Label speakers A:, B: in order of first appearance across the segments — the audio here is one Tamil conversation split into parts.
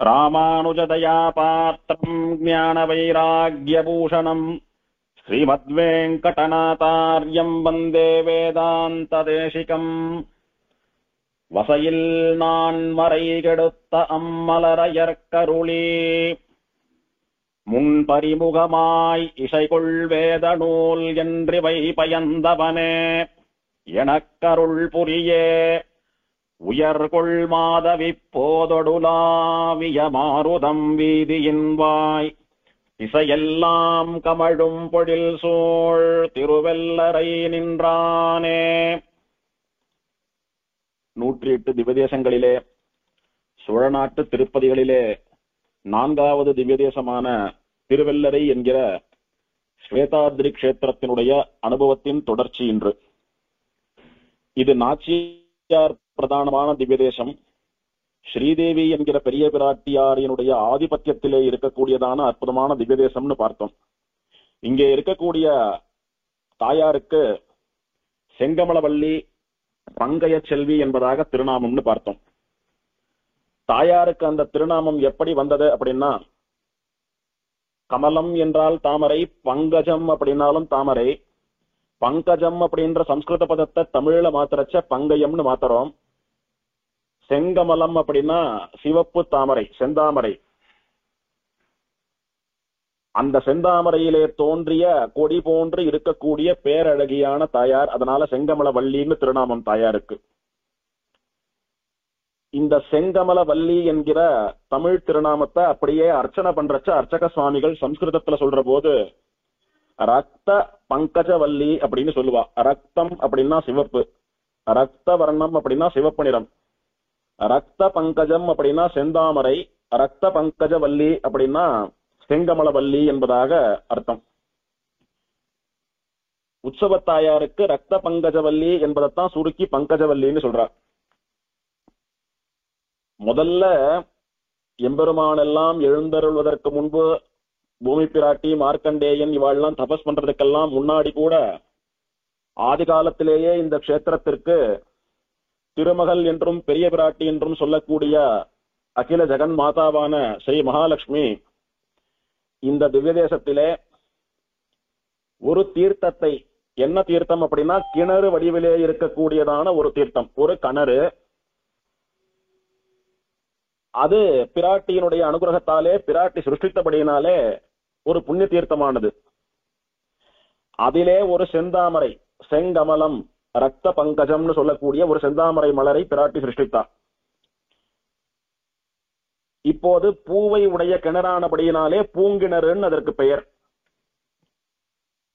A: ராமானுஜதயா பாத்திரம் ஞான வைராக்யபூஷணம் ஸ்ரீமத்வேங்கடநாதார்யம் வந்தே வேதாந்ததேசிகம். வசையில் நான் மறை கெடுத்த அம்மலரையற்கருளி முன்பறிமுகமாய் இசைகொள் வேத நூல் என்றிவை பயந்தவனே எனக்கருள் புரியே. உயர்கொள் மாதவி போதொடுலாவிய மாருதம் வீதியின் வாய் இசையெல்லாம் கமழும் பொழில் சூழ் திருவெல்லரை நின்றானே. 108 திவ்யதேசங்களிலே சோழநாட்டு திருப்பதிகளிலே 4வது திவ்யதேசமான திருவெல்லரை என்கிற ஸ்வேதாத்ரி கஷேத்திரத்தினுடைய அனுபவத்தின் தொடர்ச்சி இன்று. இது நாச்சியார் பிரதானமான திவ்யதேசம். ஸ்ரீதேவி என்கிற பெரிய பிராட்டியாரினுடைய ஆதிபத்தியத்திலே இருக்கக்கூடியதான அற்புதமான திவ்யதேசம்னு பார்த்தோம். இங்கே இருக்கக்கூடிய தாயாருக்கு செங்கமலவல்லி பங்கைய செல்வி என்பதாக திருநாமம்னு பார்த்தோம். தாயாருக்கு அந்த திருநாமம் எப்படி வந்தது அப்படின்னா, கமலம் என்றால் தாமரை, பங்கஜம் அப்படின்னாலும் தாமரை. பங்கஜம் அப்படின்ற சம்ஸ்கிருத பதத்தை தமிழ்ல மாத்திரச்ச பங்கயம்னு மாத்திரம். செங்கமலம் அப்படின்னா சிவப்பு தாமரை, செந்தாமரை. அந்த செந்தாமரையிலே தோன்றிய கொடி போன்று இருக்கக்கூடிய பேரழகியான தாயார். அதனால செங்கமல வள்ளின்னு திருநாமம் தாயாருக்கு. இந்த செங்கமல வள்ளி என்கிற தமிழ் திருநாமத்தை அப்படியே அர்ச்சனை பண்றச்ச அர்ச்சக சுவாமிகள் சம்ஸ்கிருதத்துல சொல்ற போது ரக்த பங்கஜவல்லி அப்படின்னு சொல்லுவா. ரக்தம் அப்படின்னா சிவப்பு, ரக்த வர்ணம் அப்படின்னா சிவப்பு நிறம், ரக்த பங்கஜம் அப்படின்னா செந்தாமரை, ரக்த பங்கஜவல்லி அப்படின்னா செங்கமலவல்லி என்பதாக அர்த்தம். உற்சவத்தாயாருக்கு ரக்த பங்கஜவல்லி என்பதைத்தான் சுருக்கி பங்கஜவல்லின்னு சொல்றார். முதல்ல எம்பெருமான் எல்லாம் எழுந்தருள்வதற்கு முன்பு பூமி பிராட்டி, மார்க்கண்டேயன் இவாள்லாம் தபஸ் பண்றதுக்கெல்லாம் முன்னாடி கூட ஆதி காலத்திலேயே இந்த க்ஷேத்திரத்திற்கு திருமகள் என்றும் பெரிய பிராட்டி என்றும் சொல்லக்கூடிய அகில ஜெகன் மாதாவான ஸ்ரீ மகாலட்சுமி இந்த திவ்யதேசத்திலே ஒரு தீர்த்தத்தை, என்ன தீர்த்தம் அப்படின்னா கிணறு வடிவிலே இருக்கக்கூடியதான ஒரு தீர்த்தம், ஒரு கிணறு. அது பிராட்டியினுடைய அனுகிரகத்தாலே, பிராட்டி சிருஷ்டித்தபடியினாலே ஒரு புண்ணிய தீர்த்தமானது. அதிலே ஒரு செந்தாமரை, செங்கமலம் ரக்த பங்கஜம்னு சொல்லக்கூடிய ஒரு செந்தாமரை மலரை பிராட்டி சிருஷ்டித்தார். இப்போது பூவை உடைய கிணறானபடியினாலே பூங்கிணறுன்னு அதற்கு பெயர்.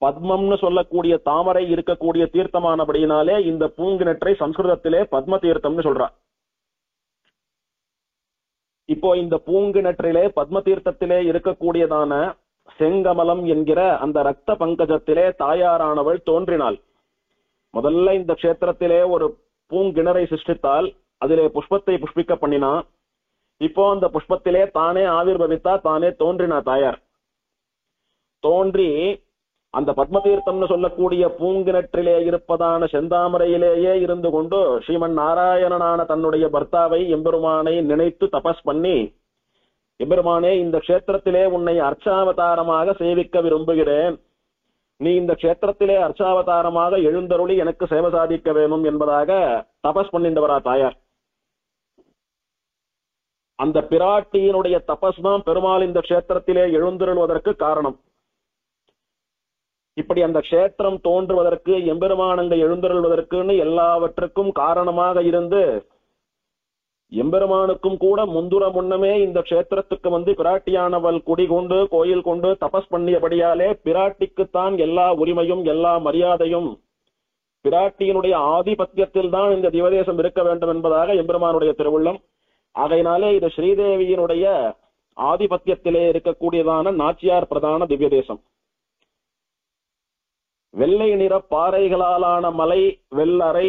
A: பத்மம்னு சொல்லக்கூடிய தாமரை இருக்கக்கூடிய தீர்த்தமானபடியினாலே இந்த பூங்கிணற்றை சம்ஸ்கிருதத்திலே பத்ம தீர்த்தம்னு சொல்றார். இப்போ இந்த பூங்கிணற்றிலே பத்ம தீர்த்தத்திலே இருக்கக்கூடியதான செங்கமலம் என்கிற அந்த ரக்த பங்கஜத்திலே தாயாரானவள் தோன்றினாள். முதல்ல இந்த க்ஷேத்திரத்திலே ஒரு பூங்கிணறை சிருஷ்டித்தால் அதிலே புஷ்பத்தை புஷ்பிக்க பண்ணினா. இப்போ அந்த புஷ்பத்திலே தானே ஆவிர்வவித்தா, தானே தோன்றினா தாயார். தோன்றி அந்த பத்மதீர்த்தம்னு சொல்லக்கூடிய பூங்கிணற்றிலே இருப்பதான செந்தாமரையிலேயே இருந்து கொண்டு ஸ்ரீமன் நாராயணனான தன்னுடைய பர்த்தாவை எம்பெருமானை நினைத்து தபஸ் பண்ணி, எம்பெருமானே இந்த க்ஷேத்திரத்திலே உன்னை அர்ச்சாவதாரமாக சேவிக்க விரும்புகிறேன், நீ இந்த க்ஷேத்திரத்திலே அர்ச்சாவதாரமாக எழுந்தருளி எனக்கு சேவை சாதிக்க வேணும் என்பதாக தபஸ் பண்ணின்றவரா தாயார். அந்த பிராட்டியினுடைய தபஸ் தான் பெருமாள் இந்த க்ஷேத்திரத்திலே எழுந்தருள்வதற்கு காரணம். இப்படி அந்த க்ஷேத்திரம் தோன்றுவதற்கு, எம்பெருமானங்க எழுந்தருள்வதற்குன்னு எல்லாவற்றுக்கும் காரணமாக இருந்து, எம்பெருமானுக்கும் கூட முந்துர முன்னமே இந்த க்ஷேத்திரத்துக்கு பிராட்டியானவள் குடி கொண்டு கோயில் கொண்டு தபஸ் பண்ணியபடியாலே பிராட்டிக்குத்தான் எல்லா உரிமையும் எல்லா மரியாதையும், பிராட்டியினுடைய ஆதிபத்தியத்தில் தான் இந்த திவதேசம் இருக்க வேண்டும் என்பதாக எம்பெருமானுடைய திருவுள்ளம். ஆகையினாலே இது ஸ்ரீதேவியினுடைய ஆதிபத்தியத்திலே இருக்கக்கூடியதான நாச்சியார் பிரதான திவ்யதேசம். வெள்ளை நிற பாறைகளாலான மலை வெள்ளரை,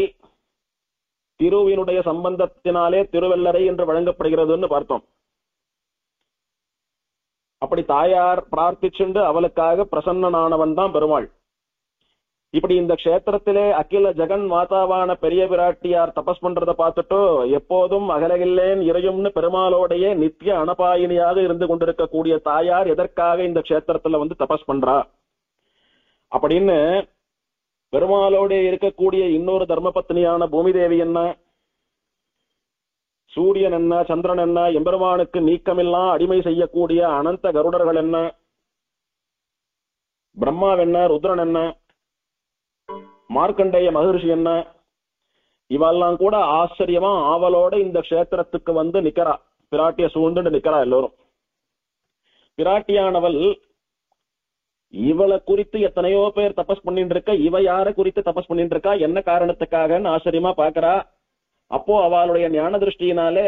A: திருவினுடைய சம்பந்தத்தினாலே திருவெல்லரை என்று வழங்கப்படுகிறதுன்னு பார்த்தோம். அப்படி தாயார் பிரார்த்திச்சுண்டு அவளுக்காக பிரசன்னனானவன் தான் பெருமாள். இப்படி இந்த க்ஷேத்திரத்திலே அகில ஜெகன் மாதாவான பெரிய பிராட்டியார் தபஸ் பண்றதை பார்த்துட்டு எப்போதும் அகலகில்லேன் இறையும்னு பெருமாளோடைய நித்திய அனபாயினியாக இருந்து கொண்டிருக்கக்கூடிய தாயார் எதற்காக இந்த க்ஷேத்திரத்துல வந்து தபஸ் பண்றா அப்படின்னு பெருமாளோட இருக்கக்கூடிய இன்னொரு தர்மபத்னியான பூமி தேவி என்ன, சூரியன் என்ன, சந்திரன் என்ன, எம்பெருமானுக்கு நீக்கமில்லாம் அடிமை செய்யக்கூடிய அனந்த கருடர்கள் என்ன, பிரம்மாவென்ன, ருத்ரன் என்ன, மார்க்கண்டேய மகர்ஷி என்ன, இவெல்லாம் கூட ஆச்சரியமா ஆவலோட இந்த க்ஷேத்திரத்துக்கு வந்து நிக்கிறா, பிராட்டிய சூழ்ந்துட்டு நிக்கிறா எல்லோரும். பிராட்டியானவள் இவளை குறித்து எத்தனையோ பேர் தபஸ் பண்ணிட்டு இருக்க, இவ யார குறித்து தபஸ் பண்ணிட்டு இருக்கா, என்ன காரணத்துக்காக ஆச்சரியமா பாக்குறா. அப்போ அவளுடைய ஞான திருஷ்டியினாலே,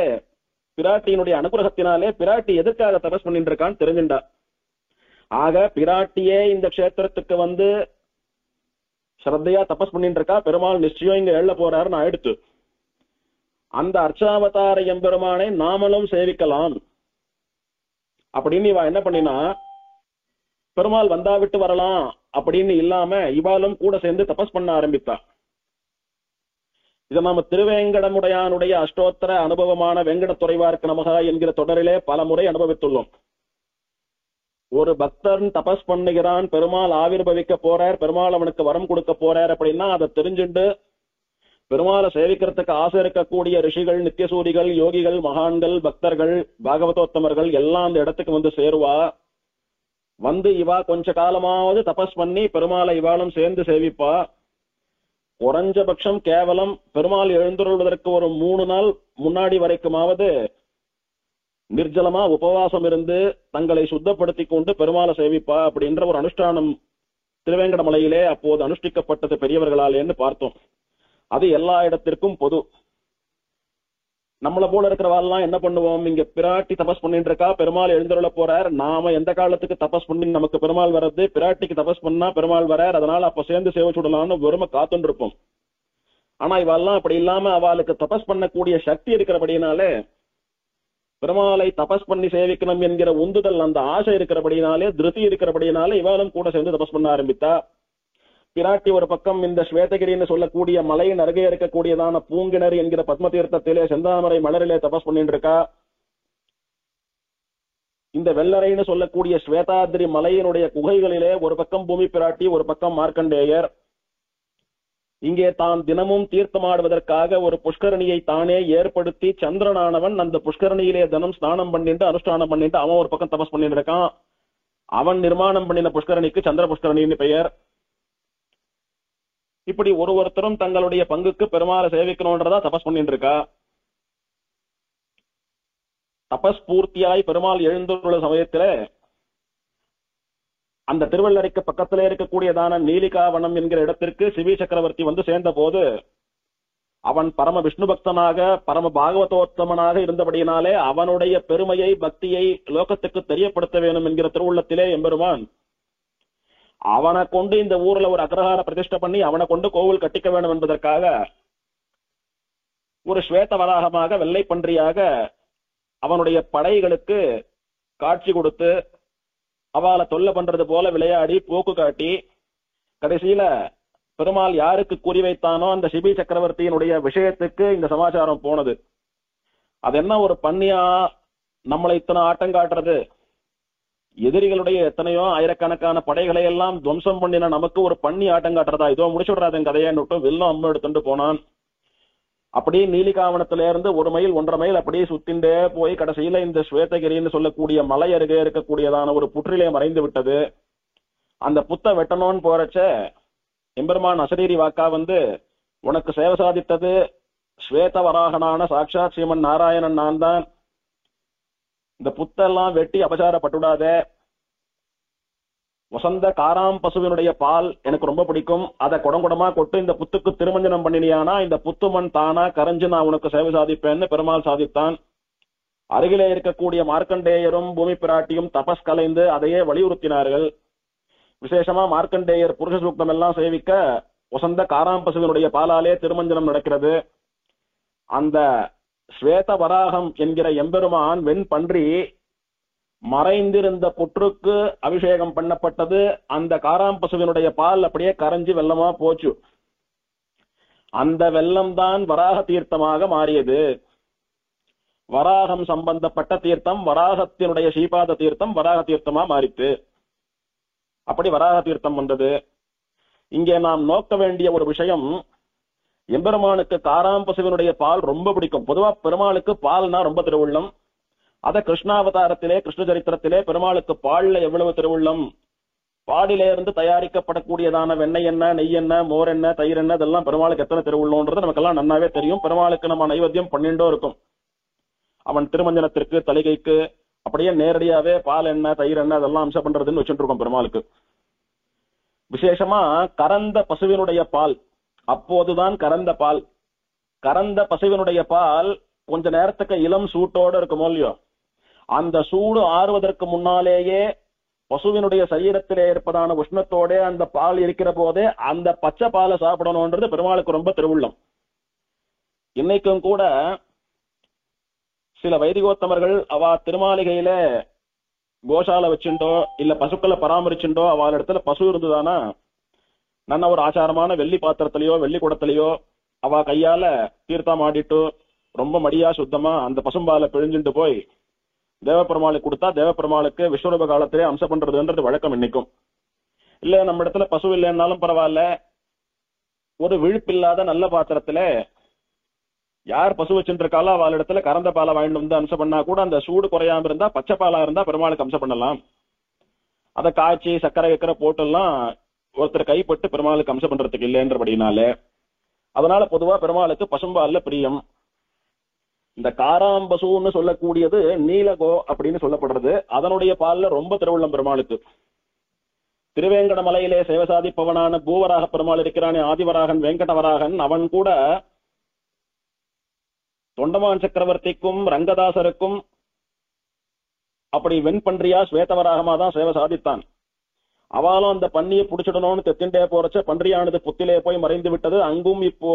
A: பிராட்டியினுடைய அனுகிரகத்தினாலே பிராட்டி எதற்காக தபஸ் பண்ணிட்டு இருக்கான்னு தெரிஞ்சுண்டா. ஆக பிராட்டியே இந்த க்ஷேத்திரத்துக்கு வந்து ஸ்ரத்தையா தபஸ் பண்ணிட்டு இருக்கா, பெருமாள் நிச்சயம் இங்க எழ போறாருன்னு ஆயிடுத்து. அந்த அர்ச்சாவதார எம்பெருமானை நாமளும் சேவிக்கலாம் அப்படின்னு இவ என்ன பண்ணினா, பெருமாள் வந்தா விட்டு வரலாம் அப்படின்னு இல்லாம இவாளும் கூட சேர்ந்து தபஸ் பண்ண ஆரம்பித்தா. இதை நாம திருவேங்கடமுடையானுடைய அஷ்டோத்தர அனுபவமான வெங்கடத்துறைவார்க்கு நமகா என்கிற தொடரிலே பல முறை அனுபவித்துள்ளோம். ஒரு பக்தன் தபஸ் பண்ணுகிறான், பெருமாள் ஆவிர்பவிக்க போறார், பெருமாள் அவனுக்கு வரம் கொடுக்க போறார் அப்படின்னா அதை தெரிஞ்சுண்டு பெருமாளை சேவிக்கிறதுக்கு ஆசை இருக்கக்கூடிய ரிஷிகள், நித்தியசூரிகள், யோகிகள், மகான்கள், பக்தர்கள், பாகவதோத்தமர்கள் எல்லாம் அந்த இடத்துக்கு வந்து சேருவா. வந்து இவா கொஞ்ச காலமாவது தபஸ் பண்ணி பெருமாளை இவாளும் சேர்ந்து சேவிப்பா. குறைஞ்சபட்சம் கேவலம் பெருமாள் எழுந்துள்வதற்கு ஒரு 3 நாள் முன்னாடி வரைக்குமாவது நிர்ஜலமா உபவாசம் இருந்து தங்களை சுத்தப்படுத்திக் கொண்டு பெருமாளை சேவிப்பா அப்படின்ற ஒரு அனுஷ்டானம் திருவேங்கடமலையிலே அப்போது அனுஷ்டிக்கப்பட்டது பெரியவர்களாலேன்னு பார்த்தோம். அது எல்லா இடத்திற்கும் பொது. நம்மள போல இருக்கிறவாள்லாம் என்ன பண்ணுவோம், இங்க பிராட்டி தபஸ் பண்ணிட்டு இருக்கா, பெருமாள் எழுந்தருள போறார், நாம எந்த காலத்துக்கு தபஸ் பண்ணி நமக்கு பெருமாள் வர்றது, பிராட்டிக்கு தபஸ் பண்ணா பெருமாள் வரார், அதனால அப்ப சேர்ந்து சேவிச்சுடலாம்னு வெறுமை காத்துட்டு இருப்போம். ஆனா இவெல்லாம் அப்படி இல்லாம அவளுக்கு தபஸ் பண்ணக்கூடிய சக்தி இருக்கிறபடினாலே, பெருமாளை தபஸ் பண்ணி சேவிக்கணும் என்கிற உந்துதல், அந்த ஆசை இருக்கிறபடினாலே, திருப்தி இருக்கிறபடினாலே இவாளும் கூட சேர்ந்து தபஸ் பண்ண ஆரம்பித்தா. பிராட்டி ஒரு பக்கம் இந்த ஸ்வேதகிரின்னு சொல்லக்கூடிய மலையின் அருகே இருக்கக்கூடியதான பூங்கிணறு என்கிற பத்ம தீர்த்தத்திலே செந்தாமரை மலரிலே தபஸ் பண்ணிட்டு இருக்கா. இந்த வெள்ளரைன்னு சொல்லக்கூடிய ஸ்வேதாதிரி மலையினுடைய குகைகளிலே ஒரு பக்கம் பூமி பிராட்டி, ஒரு பக்கம் மார்க்கண்டேயர். இங்கே தான் தினமும் தீர்த்தமாடுவதற்காக ஒரு புஷ்கரணியை தானே ஏற்படுத்தி சந்திரனானவன் அந்த புஷ்கரணியிலே தினம் ஸ்நானம் பண்ணிட்டு அனுஷ்டானம் பண்ணிட்டு அவன் ஒரு பக்கம் தபஸ் பண்ணிட்டு இருக்கான். அவன் நிர்மாணம் பண்ணின புஷ்கரணிக்கு சந்திர புஷ்கரணின்னு பெயர். இப்படி ஒருத்தரும் தங்களுடைய பங்குக்கு பெருமாளை சேவிக்கணும்ன்றதா தபஸ் பண்ணிட்டு இருக்கா. தபஸ் பூர்த்தியாய் பெருமாள் எழுந்துள்ள சமயத்தில அந்த திருவள்ளரைக்கு பக்கத்திலே இருக்கக்கூடியதான நீலிகாவனம் என்கிற இடத்திற்கு சிவி சக்கரவர்த்தி வந்து சேர்ந்த போது அவன் பரம விஷ்ணு பக்தனாக பரம பாகவதோத்தமனாக இருந்தபடியினாலே அவனுடைய பெருமையை பக்தியை லோகத்துக்கு தெரியப்படுத்த வேண்டும் என்கிற திருவுள்ளத்திலே எம்பெருமான் அவனை கொண்டு இந்த ஊர்ல ஒரு அக்ரஹார பிரதிஷ்டை பண்ணி அவனை கொண்டு கோவில் கட்டிக்க வேண்டும் என்பதற்காக ஒரு ஸ்வேத வராகமாக வெள்ளை பன்றியாக அவனுடைய படைகளுக்கு காட்சி கொடுத்து அவளை தொல்லை பண்றது போல விளையாடி போக்கு காட்டி கடைசியில பெருமாள் யாருக்கு குறி வைத்தானோ அந்த சிபி சக்கரவர்த்தியினுடைய விஷயத்துக்கு இந்த சமாச்சாரம் போனது. அது என்ன ஒரு பண்ணியா நம்மளை இத்தனை ஆட்டம் காட்டுறது, எதிரிகளுடைய எத்தனையோ ஆயிரக்கணக்கான படைகளை எல்லாம் துவம்சம் பண்ணின நமக்கு ஒரு பண்ணி ஆட்டம் காட்டுறதா, இதோ முடிச்சுடுறாது என் கதையான்னு வில்லும் அம்ம எடுத்துட்டு போனான். அப்படியே நீலிகாவனத்தில இருந்து 1 மைல் 1.5 மைல் அப்படியே சுத்திண்டே போய் கடைசியில இந்த ஸ்வேதகிரின்னு சொல்லக்கூடிய மலை அருகே இருக்கக்கூடியதான ஒரு புற்றிலே மறைந்து விட்டது. அந்த புத்த வெட்டணும்னு போறச்ச எம்பெருமான் அசரீரி வாக்கா வந்து, உனக்கு சேவை சாதித்தது ஸ்வேத வராகனான சாட்சாத் ஸ்ரீமன் நாராயணன் நான் தான், இந்த புத்தெல்லாம் வெட்டி அபசாரப்பட்டுடாத, வசந்த காராம் பசுவினுடைய பால் எனக்கு ரொம்ப பிடிக்கும், அதை குடங்குடமா கொட்டு இந்த புத்துக்கு திருமஞ்சனம் பண்ணினியானா இந்த புத்து மண் தானா கரைஞ்சு நான் உனக்கு சேவை சாதிப்பேன்னு பெருமாள் சாதித்தான். அருகிலே இருக்கக்கூடிய மார்க்கண்டேயரும் பூமி பிராட்டியும் தபஸ் கலைந்து அதையே வலியுறுத்தினார்கள். விசேஷமா மார்க்கண்டேயர் புருஷ சூக்தம் எல்லாம் சேவிக்க வசந்த காராம் பசுவினுடைய பாலாலே திருமஞ்சனம் நடக்கிறது. அந்த ஸ்வேத வராகம் என்கிற எம்பெருமான் வெண் பன்றி மறைந்திருந்த புற்றுக்கு அபிஷேகம் பண்ணப்பட்டது. அந்த காராம்பசுவினுடைய பால் அப்படியே கரைஞ்சு வெள்ளமா போச்சு. அந்த வெள்ளம் தான் வராக தீர்த்தமாக மாறியது. வராகம் சம்பந்தப்பட்ட தீர்த்தம், வராகத்தினுடைய ஸ்ரீபாத தீர்த்தம் வராக தீர்த்தமா மாறித்து. அப்படி வராக தீர்த்தம் வந்தது. இங்கே நாம் நோக்க வேண்டிய ஒரு விஷயம், எம்பெருமானுக்கு காராம்பசுவினுடைய பால் ரொம்ப பிடிக்கும். பொதுவா பெருமாளுக்கு பால்னா ரொம்ப திருவுள்ளம். அத கிருஷ்ணாவதாரத்திலே, கிருஷ்ண சரித்திரத்திலே பெருமாளுக்கு பால்ல எவ்வளவு திருவுள்ளம், பாலிலே இருந்து தயாரிக்கப்படக்கூடியதான வெண்ணெய் என்ன, நெய் என்ன, மோர் என்ன, தயிர் என்ன, இதெல்லாம் பெருமாளுக்கு எத்தனை திருவுள்ளம்ன்றது நமக்கெல்லாம் நன்னாவே தெரியும். பெருமாளுக்கு நம்ம நைவேத்தியம் பண்ணிட்டோ இருக்கும். அவன் திருமஞ்சனத்திற்கு, தலிகைக்கு அப்படியே நேரடியாவே பால் என்ன, தயிர் என்ன, அதெல்லாம் அம்சம் பண்றதுன்னு வச்சுட்டு இருக்கோம் பெருமாளுக்கு. விசேஷமா கறந்த பசுவினுடைய பால், அப்போதுதான் கறந்த பால். கறந்த பசுவினுடைய பால் கொஞ்ச நேரத்துக்கு இளம் சூட்டோட இருக்குமோ இல்லையோ, அந்த சூடு ஆறுவதற்கு முன்னாலேயே பசுவினுடைய சரீரத்திலே இருப்பதான உஷ்ணத்தோட அந்த பால் இருக்கிற போதே அந்த பச்சை பாலை சாப்பிடணும்ன்றது பெருமாளுக்கு ரொம்ப திருவுள்ளம். இன்னைக்கும் கூட சில வைதிகோத்தமர்கள் அவ திருமாளிகையில கோசாலை வச்சுட்டோ இல்ல பசுக்களை பராமரிச்சுட்டோ அவள் இடத்துல பசு இருந்ததானா நல்ல ஒரு ஆச்சாரமான வெள்ளி பாத்திரத்திலேயோ வெள்ளி குடத்திலேயோ அவ கையால தீர்த்தம் ஆடிட்டு ரொம்ப மடியா சுத்தமா அந்த பசும்பாலை பிழிஞ்சுட்டு போய் தேவப்பெருமாளுக்கு கொடுத்தா தேவப்பெருமாளுக்கு விஸ்வரூப காலத்திலே அம்சம் பண்றதுன்றது வழக்கம். இன்னைக்கும் இல்ல நம்ம இடத்துல பசு இல்லைன்னாலும் பரவாயில்ல, ஒரு விழுப்பில்லாத நல்ல பாத்திரத்துல யார் பசு வச்சுட்டு இருக்காளோ அவள் இடத்துல கறந்த பாலை வாங்கிட்டு வந்து அம்சம் பண்ணா கூட அந்த சூடு குறையாம இருந்தா, பச்சை பாலா இருந்தா பெருமாளுக்கு அம்சம் பண்ணலாம். அதை காய்ச்சி சக்கரை வைக்கிற போட்டெல்லாம் ஒருத்தர் கைப்பட்டு பெருமாளுக்கு அம்சம் பண்றதுக்கு இல்லைன்றபடினாலே, அதனால பொதுவா பெருமாளுக்கு பசும்பால்ல பிரியம். இந்த காராம்பசுன்னு சொல்லக்கூடியது நீலகோ அப்படின்னு சொல்லப்படுறது. அதனுடைய பால்ல ரொம்ப திருவுள்ளம் பெருமாளுக்கு. திருவேங்கட மலையிலே சேவை சாதிப்பவனான பூவராக பெருமாள் இருக்கிறானே, ஆதிவராகன் வெங்கடவராகன், அவன் கூட தொண்டமான் சக்கரவர்த்திக்கும் ரங்கதாசருக்கும் அப்படி வெண்பன்றியா ஸ்வேதவராகமா தான் சேவை சாதித்தான். அவளும் அந்த பன்னியை புடிச்சிடணும்னு தெத்திண்டே போறச்ச பன்றியானது புத்திலே போய் மறைந்து விட்டது. அங்கும் இப்போ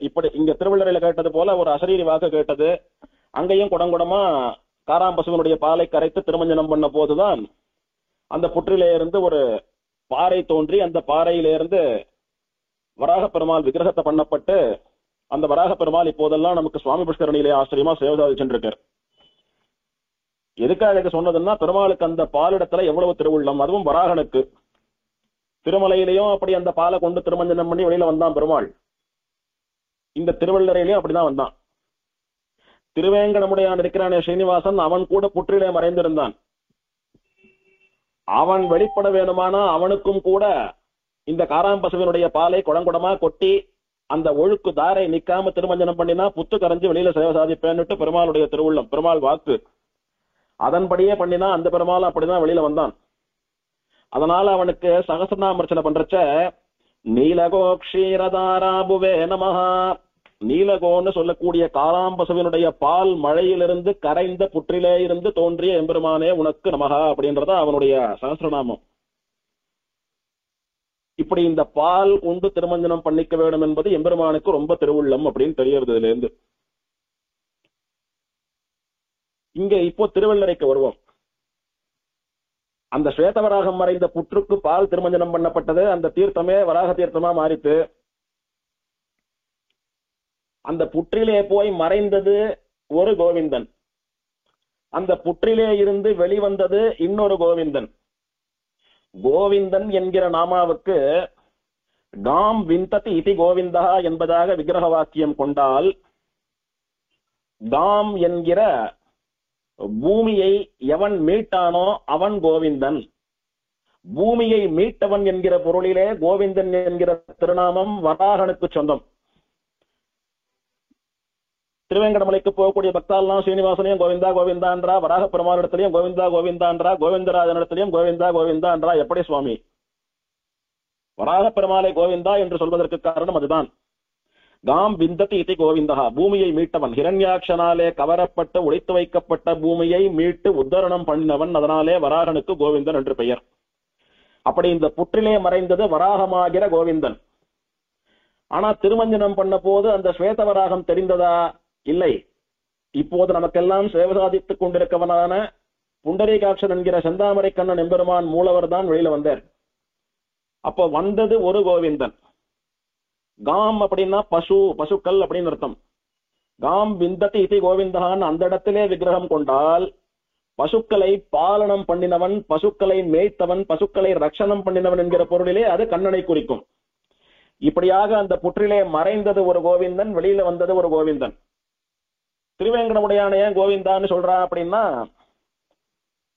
A: இப்படி இங்க திருவள்ளரையில கேட்டது போல ஒரு அசரீரி வாக்கு கேட்டது. அங்கேயும் குடங்குடமா காராம்பசுவனுடைய பாலை கரைத்து திருமஞ்சனம் பண்ண போதுதான் அந்த புற்றிலே இருந்து ஒரு பாறை தோன்றி, அந்த பாறையிலிருந்து வராக பெருமாள் விக்கிரகத்தை பண்ணப்பட்டு, அந்த வராக பெருமாள் இப்போதெல்லாம் நமக்கு சுவாமி புஷ்கரணியிலே ஆச்சரியமா சேவை சாதிச்சுருக்கார். எதுக்காக இதை சொன்னதுன்னா, பெருமாளுக்கு அந்த பாலிடத்துல எவ்வளவு திருவுள்ளம், அதுவும் வராகனுக்கு. திருமலையிலையும் அப்படி அந்த பாலை கொண்டு திருமஞ்சனம் பண்ணி வெளியில வந்தான் பெருமாள். இந்த திருவள்ளரையிலையும் அப்படிதான் வந்தான். திருவேங்கடமுடையான் இருக்கிறானே ஸ்ரீனிவாசன், அவன் கூட புற்றிலே மறைந்திருந்தான். அவன் வெளிப்பட வேணுமானா அவனுக்கும் கூட இந்த காராம்பசுவினுடைய பாலை குடங்குடமா கொட்டி அந்த ஒழுக்கு தாரை நிக்காம திருமஞ்சனம் பண்ணினா புத்து கரைஞ்சு வெளியில சேவை சாதிப்பேன்னுட்டு பெருமாளுடைய திருவுள்ளம், பெருமாள் வாக்கு. அதன்படியே பண்ணினா அந்த பெருமாள் அப்படிதான் வெளியில வந்தான். அதனால அவனுக்கு சகசிரநாமர்ச்சனை பண்றச்ச நீலகோ க்ஷீரதாராபுவே நமஹா, நீலகோன்னு சொல்லக்கூடிய காராம்பசுவினுடைய பால் மழையிலிருந்து கரைந்த புற்றிலே இருந்து தோன்றிய எம்பெருமானே உனக்கு நமஹா அப்படின்றத அவனுடைய சகசிரநாமம். இப்படி இந்த பால் கொண்டு திருமஞ்சனம் பண்ணிக்க வேண்டும் என்பது எம்பெருமானுக்கு ரொம்ப திருவுள்ளம் அப்படின்னு தெரியறது இதுல இருந்து. இங்க இப்போ திருவள்ளரைக்கு வருவோம். அந்த ஸ்வேதவராகம் மறைந்த புற்றுக்கு பால் திருமஞ்சனம் பண்ணப்பட்டது. அந்த தீர்த்தமே வராக தீர்த்தமா மாறித்து. அந்த புற்றிலே போய் மறைந்தது ஒரு கோவிந்தன், அந்த புற்றிலே இருந்து வெளிவந்தது இன்னொரு கோவிந்தன். கோவிந்தன் என்கிற நாமாவுக்கு காம் விந்ததி இதி கோவிந்தா என்பதாக விக்கிரக வாக்கியம் கொண்டால், காம் என்கிற பூமியை எவன் மீட்டானோ அவன் கோவிந்தன். பூமியை மீட்டவன் என்கிற பொருளிலே கோவிந்தன் என்கிற திருநாமம் வராகனுக்கு சொந்தம். திருவேங்கடமலைக்கு போகக்கூடிய பக்தாலாம் ஸ்ரீனிவாசனையும் கோவிந்தா கோவிந்தான்றா, வராக பெருமாளிடத்திலையும் கோவிந்தா கோவிந்தான்றா, கோவிந்தராஜனிடத்திலையும் கோவிந்தா கோவிந்தான்றா. எப்படி சுவாமி? வராக பெருமாளை கோவிந்தா என்று சொல்வதற்கு காரணம் அதுதான். காம் விந்ததி இதி கோவிந்தா, பூமியை மீட்டவன், ஹிரண்யாட்சனாலே கவரப்பட்டு உடைத்து வைக்கப்பட்ட பூமியை மீட்டு உத்தரணம் பண்ணினவன். அதனாலே வராகனுக்கு கோவிந்தன் என்று பெயர். அப்படி இந்த புற்றிலே மறைந்தது வராகமாகிற கோவிந்தன். ஆனா திருமஞ்சனம் பண்ண போது அந்த ஸ்வேதவராகம் தெரிந்ததா? இல்லை. இப்போது நமக்கெல்லாம் சேவை சாதித்துக் கொண்டிருக்கவனான புண்டரீகாட்சன் என்கிற செந்தாமரை கண்ணன் எம்பெருமான் மூலவர் தான் வெளியில வந்தார். அப்ப வந்தது ஒரு கோவிந்தன். காம் அப்படின்னா பசு, பசுக்கள் அப்படின்னு அர்த்தம். காம் விந்ததி இதி கோவிந்தான் அந்த இடத்திலே விக்கிரகம் கொண்டால் பசுக்களை பாலனம் பண்ணினவன், பசுக்களை மேய்த்தவன், பசுக்களை ரட்சணம் பண்ணினவன் என்கிற பொருளிலே அது கண்ணனை குறிக்கும். இப்படியாக அந்த புற்றிலே மறைந்தது ஒரு கோவிந்தன், வெளியில வந்தது ஒரு கோவிந்தன். திருவேங்கடமுடையான ஏன் கோவிந்தான்னு சொல்றா அப்படின்னா,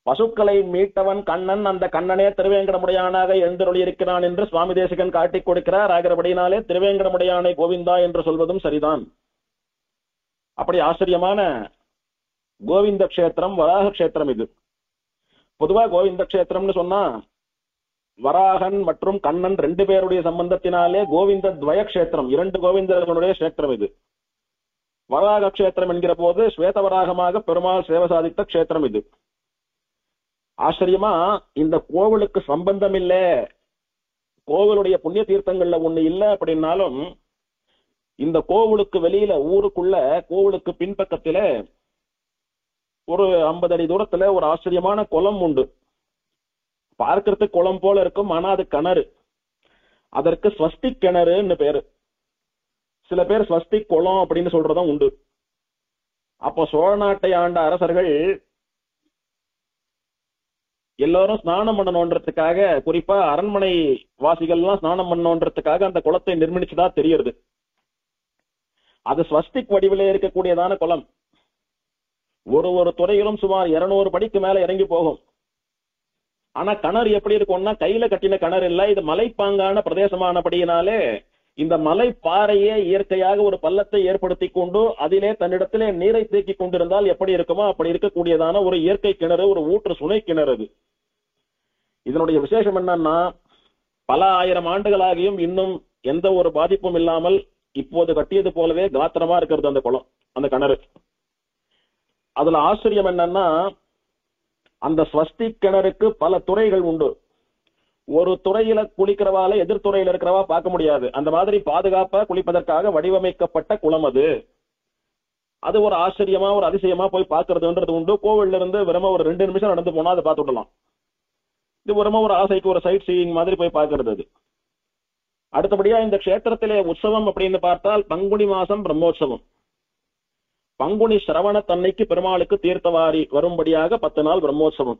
A: பசுக்களை மீட்டவன் கண்ணன், அந்த கண்ணனே திருவேங்கடமுடையானாக எழுந்தருளி இருக்கிறான் என்று சுவாமி தேசிகன் காட்டிக் கொடுக்கிறார். ஆகிறபடினாலே திருவேங்கடமுடையானை கோவிந்தா என்று சொல்வதும் சரிதான். அப்படி ஆச்சரியமான கோவிந்த கஷேத்திரம் வராக கஷேத்திரம் இது. பொதுவா கோவிந்த கஷேத்திரம்னு சொன்னா வராகன் மற்றும் கண்ணன் ரெண்டு பேருடைய சம்பந்தத்தினாலே கோவிந்த துவய கஷேத்திரம், இரண்டு கோவிந்தர்களுடைய கஷேத்திரம் இது. வராக கஷேத்திரம் என்கிற போது ஸ்வேதவராகமாக பெருமாள் சேவை சாதித்த கஷேத்திரம் இது. ஆச்சரியமா இந்த கோவிலுக்கு சம்பந்தம் இல்லை, கோவிலுடைய புண்ணிய தீர்த்தங்கள்ல ஒண்ணு இல்லை அப்படின்னாலும், இந்த கோவிலுக்கு வெளியில ஊருக்குள்ள கோவிலுக்கு பின்பக்கத்தில ஒரு 50 அடி தூரத்துல ஒரு ஆச்சரியமான குளம் உண்டு. பார்க்கறதுக்கு குளம் போல இருக்கும், ஆனா அது கிணறு. அதற்கு ஸ்வஸ்திக் கிணறுன்னு பேரு. சில பேர் ஸ்வஸ்திக் குளம் அப்படின்னு சொல்றதும் உண்டு. அப்போ சோழ நாட்டை ஆண்ட அரசர்கள் எல்லாரும் ஸ்நானம் பண்ணணுன்றதுக்காக, குறிப்பா அரண்மனை வாசிகள்லாம் ஸ்நானம் பண்ணணுன்றதுக்காக அந்த குளத்தை நிர்மிச்சதா தெரியுது. அது ஸ்வஸ்திக் வடிவிலே இருக்கக்கூடியதான குளம். ஒரு துறையிலும் சுமார் 200 படிக்கு மேல இறங்கி போகும். ஆனா கிணறு எப்படி இருக்கும்னா கையில கட்டின கிணறு இல்ல, இது மலைப்பாங்கான பிரதேசமானபடியினாலே இந்த மலை பாறையே இயற்கையாக ஒரு பள்ளத்தை ஏற்படுத்தி கொண்டு அதிலே தன்னிடத்திலே நீரை தேக்கி கொண்டிருந்தால் எப்படி இருக்குமோ அப்படி இருக்கக்கூடியதான ஒரு இயற்கை கிணறு, ஒரு ஊற்று சுனை கிணறு. இதனுடைய விசேஷம் என்னன்னா, பல ஆயிரம் ஆண்டுகளாகியும் இன்னும் எந்த ஒரு பாதிப்பும் இல்லாமல் இப்போது கட்டியது போலவே காத்திரமா இருக்கிறது அந்த குளம், அந்த கிணறு. அதுல ஆச்சரியம் என்னன்னா, அந்த ஸ்வஸ்திக் கிணறுக்கு பல துறைகள் உண்டு. ஒரு துறையில குளிக்கிறவால எதிர்த்துறையில இருக்கிறவா பார்க்க முடியாது. அந்த மாதிரி பாதுகாப்பா குளிப்பதற்காக வடிவமைக்கப்பட்ட குளம் அது. அது ஒரு ஆச்சரியமா ஒரு அதிசயமா போய் பார்க்கறதுன்றது உண்டு. கோவில்ல இருந்து வெறும் ஒரு 2 நிமிஷம் நடந்து போனா அதை பார்த்து விடலாம். இது வெறும் ஒரு ஆசைக்கு ஒரு சைட் சீயிங் மாதிரி போய் பார்க்கறது அது. அடுத்தபடியா இந்த கஷேத்திரத்திலே உற்சவம் அப்படின்னு பார்த்தால் பங்குனி மாசம் பிரம்மோற்சவம். பங்குனி சிரவண தன்னைக்கு பெருமாளுக்கு தீர்த்தவாரி வரும்படியாக 10 நாள் பிரம்மோற்சவம்.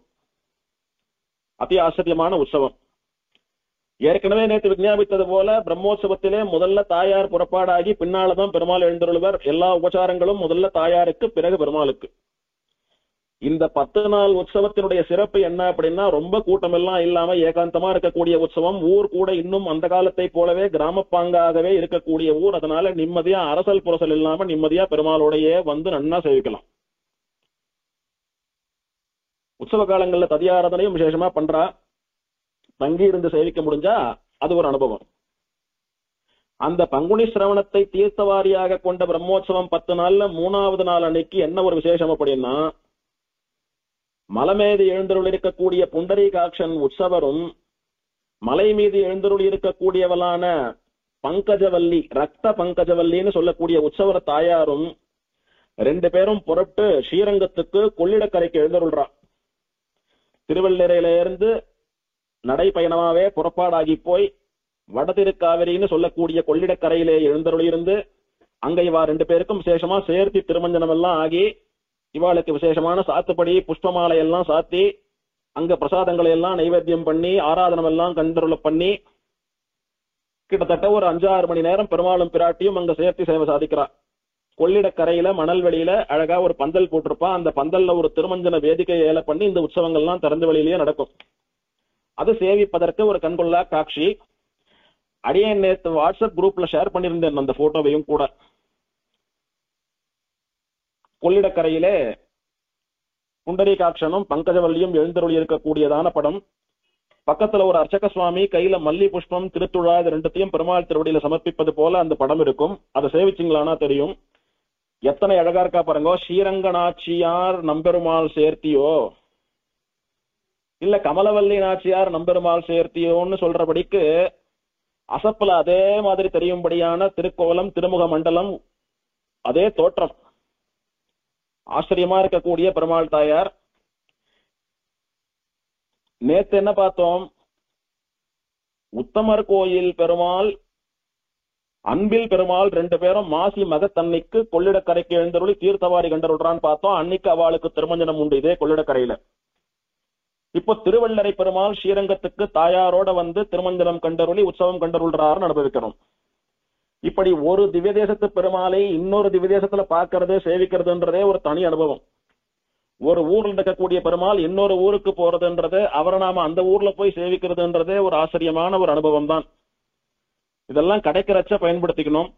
A: அதி ஆச்சரியமான உற்சவம். ஏற்கனவே நேற்று விஞ்ஞாபித்தது போல பிரம்மோற்சவத்திலே முதல்ல தாயார் புறப்பாடாகி பின்னால்தான் பெருமாள் எழுந்தருள்வர். எல்லா உபச்சாரங்களும் முதல்ல தாயாருக்கு, பிறகு பெருமாளுக்கு. இந்த 10 நாள் உற்சவத்தினுடைய சிறப்பு என்ன அப்படின்னா, ரொம்ப கூட்டம் எல்லாம் இல்லாம ஏகாந்தமா இருக்கக்கூடிய உற்சவம். ஊர் கூட இன்னும் அந்த காலத்தை போலவே கிராமப்பாங்காகவே இருக்கக்கூடிய ஊர். அதனால நிம்மதியா அரசல் புரசல் இல்லாம நிம்மதியா பெருமாளோடையே வந்து நன்னா சேவிக்கலாம். உற்சவ காலங்கள்ல ததியாராதனையும் விசேஷமா பண்றா. தங்கி இருந்து சேவிக்க முடிஞ்சா அது ஒரு அனுபவம். அந்த பங்குனி சிரவணத்தை தீர்த்தவாரியாக கொண்ட பிரம்மோற்சவம் 10 நாள்ல 3வது நாள் அன்னைக்கு என்ன ஒரு விசேஷம் அப்படின்னா, மலை மீது எழுந்தருள் இருக்கக்கூடிய புண்டரீகாட்சன் உற்சவரும் மலை மீது எழுந்தருள் இருக்கக்கூடியவளான பங்கஜவல்லி, ரக்த பங்கஜவல்லின்னு சொல்லக்கூடிய உற்சவர தாயாரும் 2 பேரும் புறப்பட்டு ஸ்ரீரங்கத்துக்கு கொள்ளிடக்கரைக்கு எழுந்தருள்றா. திருவள்ளிரையில இருந்து நடைப்பயணமாவே புறப்பாடாகி போய் வடதிருக்காவிரின்னு சொல்லக்கூடிய கொள்ளிடக்கரையிலே எழுந்தருளிருந்து அங்க இவா 2 பேருக்கும் விசேஷமா சேர்த்தி திருமஞ்சனம் எல்லாம் ஆகி இவாளுக்கு விசேஷமான சாத்துப்படி புஷ்பமாலை எல்லாம் சாத்தி அங்க பிரசாதங்களை எல்லாம் நைவேத்தியம் பண்ணி ஆராதனம் எல்லாம் கண்டருள பண்ணி கிட்டத்தட்ட ஒரு 5-6 மணி நேரம் பெருமாளும் பிராட்டியும் அங்க சேர்த்தி சேவை சாதிக்கிறா. கொள்ளிடக்கரையில மணல் வெளியில அழகா ஒரு பந்தல் போட்டிருப்பா. அந்த பந்தல்ல ஒரு திருமஞ்சன வேதிக்கை ஏல பண்ணி இந்த உற்சவங்கள்லாம் திறந்த வெளியிலேயே நடக்கும். அது சேவிப்பதற்கு ஒரு கண்கொள்ளா காட்சி. அடியே நேற்று வாட்ஸ்அப் குரூப்ல ஷேர் பண்ணியிருந்தேன் அந்த போட்டோவையும் கூட. கொள்ளிடக்கரையிலே புண்டரீகாட்சனும் பங்கஜவல்லியும் எழுந்தருளி இருக்கக்கூடியதான படம். பக்கத்துல ஒரு அர்ச்சக சுவாமி கையில மல்லி புஷ்பம் திருத்துழா இது 2த்தையும் பெருமாள் திருவடியில சமர்ப்பிப்பது போல அந்த படம் இருக்கும். அதை சேவிச்சிங்களானா தெரியும். எத்தனை அழகா இருக்கா பாருங்க. ஸ்ரீரங்கநாச்சியார் நம்பெருமாள் சேர்த்தியோ இல்ல கமலவல்லி நாச்சியார் நம்பெருமாள் சேர்த்தியோன்னு சொல்றபடிக்கு அசப்புல அதே மாதிரி தெரியும்படியான திருக்கோலம், திருமுக மண்டலம், அதே தோற்றம். ஆச்சரியமா இருக்கக்கூடிய பெருமாள் தாயார். நேத்து என்ன பார்த்தோம்? உத்தமர் கோயில் பெருமாள், அன்பில் பெருமாள் ரெண்டு பேரும் மாசி மகத்தன்னைக்கு கொள்ளிடக்கரைக்கு எழுந்தருளி தீர்த்தவாரி கண்டருள்றான்னு பார்த்தோம். அன்னைக்கு அவளுக்கு திருமஞ்சனம் உண்டு இதே கொள்ளிடக்கரையில. இப்போ திருவள்ளரை பெருமாள் ஸ்ரீரங்கத்துக்கு தாயாரோட வந்து திருமஞ்சனம் கண்டருளி உற்சவம் கண்டருள்றாருன்னு அனுபவிக்கிறோம். இப்படி ஒரு திவ்ய தேசத்து பெருமாளை இன்னொரு திவ்ய தேசத்துல பாக்குறது சேவிக்கிறதுன்றதே ஒரு தனி அனுபவம். ஒரு ஊர்ல இருக்கக்கூடிய பெருமாள் இன்னொரு ஊருக்கு போறதுன்றது, அவரை நாம அந்த ஊர்ல போய் சேவிக்கிறதுன்றதே ஒரு ஆச்சரியமான ஒரு அனுபவம் தான். இதெல்லாம் கிடைக்கிறச்ச பயன்படுத்திக்கணும்.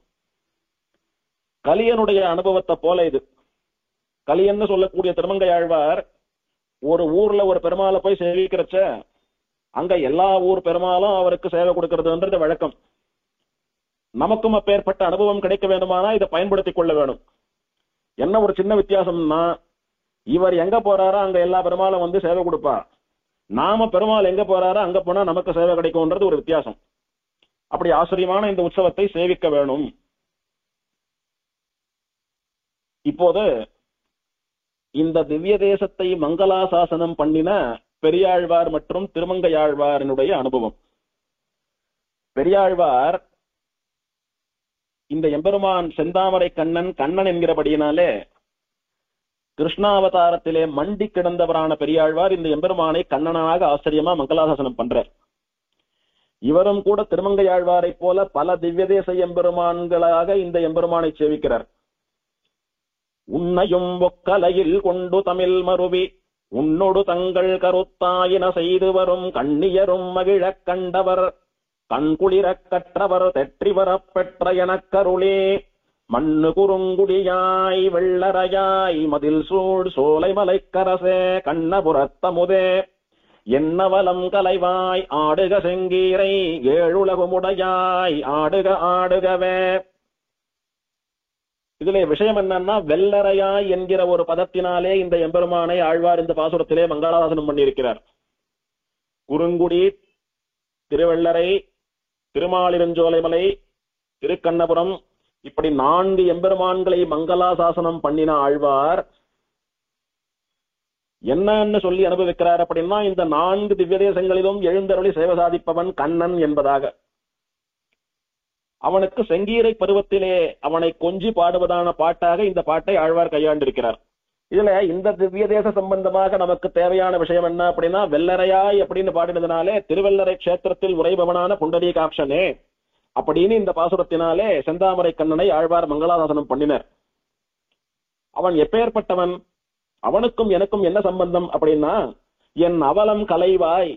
A: கலியனுடைய அனுபவத்தை போல இது. கலியன்னு சொல்லக்கூடிய திருமங்கை ஆழ்வார் ஒரு ஊர்ல ஒரு பெருமாளை போய் சேவிக்கிறச்ச அங்க எல்லா ஊர் பெருமாளும் அவருக்கு சேவை கொடுக்கறதுன்றது வழக்கம். நமக்கும் அப்பேற்பட்ட அனுபவம் கிடைக்க வேண்டுமானா இதை பயன்படுத்திக் கொள்ள வேணும். என்ன ஒரு சின்ன வித்தியாசம்னா, இவர் எங்க போறாரோ அங்க எல்லா பெருமாளும் வந்து சேவை கொடுப்பா. நாம பெருமாள் எங்க போறாரோ அங்க போனா நமக்கு சேவை கிடைக்கும்ன்றது ஒரு வித்தியாசம். அப்படி ஆச்சரியமான இந்த உற்சவத்தை சேவிக்க வேணும். இப்போது இந்த திவ்ய தேசத்தை மங்களாசாசனம் பண்ணின பெரியாழ்வார் மற்றும் திருமங்கையாழ்வாரினுடைய அனுபவம். பெரியாழ்வார் இந்த எம்பெருமான் செந்தாமரை கண்ணன் கண்ணன் என்கிறபடியினாலே கிருஷ்ணாவதாரத்திலே மண்டி கிடந்தவரான பெரியாழ்வார் இந்த எம்பெருமானை கண்ணனாக ஆச்சரியமா மங்களாசாசனம் பண்றார். இவரும் கூட திருமங்கையாழ்வாரை போல பல திவ்ய தேச எம்பெருமான்களாக இந்த எம்பெருமானை சேவிக்கிறார். உன்னையும் ஒக்கலையில் கொண்டு தமிழ் மருவி உன்னொடு தங்கள் கருத்தாயின செய்து வரும் கண்ணியரும் மகிழக் கண்டவர் கண்குளிரக் கற்றவர் தெற்றி வரப் பெற்ற எனக்கருளே மண்ணு குறுங்குடியாய் வெள்ளரையாய் மதில் சூழ் சோலை மலைக்கரசே கண்ணபுரத்தமுதே என்னவலம் கலைவாய் ஆடுக செங்கீரை ஏழுலகுமுடையாய் ஆடுக ஆடுகவே. இதுல விஷயம் என்னன்னா, வெள்ளரையாய் என்கிற ஒரு பதத்தினாலே இந்த எம்பெருமானை ஆழ்வார் இந்த பாசுரத்திலே மங்களாசாசனம் பண்ணியிருக்கிறார். குறுங்குடி, திருவெள்ளரை, திருமாலிருஞ்சோலைமலை, திருக்கண்ணபுரம், இப்படி 4 எம்பெருமான்களை மங்களாசாசனம் பண்ணின ஆழ்வார் என்னன்னு சொல்லி அனுபவிக்கிறார் அப்படின்னா, இந்த 4 திவ்ய தேசங்களிலும் எழுந்தருளி சேவை சாதிப்பவன் கண்ணன் என்பதாக. அவனுக்கு செங்கீரை பருவத்திலே அவனை கொஞ்சி பாடுவதான பாட்டாக இந்த பாட்டை ஆழ்வார் கையாண்டிருக்கிறார். இதுல இந்த திவ்ய தேச சம்பந்தமாக நமக்கு தேவையான விஷயம் என்ன அப்படின்னா, வெள்ளரையாய் அப்படின்னு பாடினதுனாலே திருவெள்ளரை கஷேத்திரத்தில் உரைபவனான புண்டரீகாட்சனே அப்படின்னு இந்த பாசுரத்தினாலே செந்தாமரை கண்ணனை ஆழ்வார் மங்களாசாசனம் பண்ணினர். அவன் எப்பேற்பட்டவன், அவனுக்கும் எனக்கும் என்ன சம்பந்தம் அப்படின்னா, என் அவலம் கலைவாய்,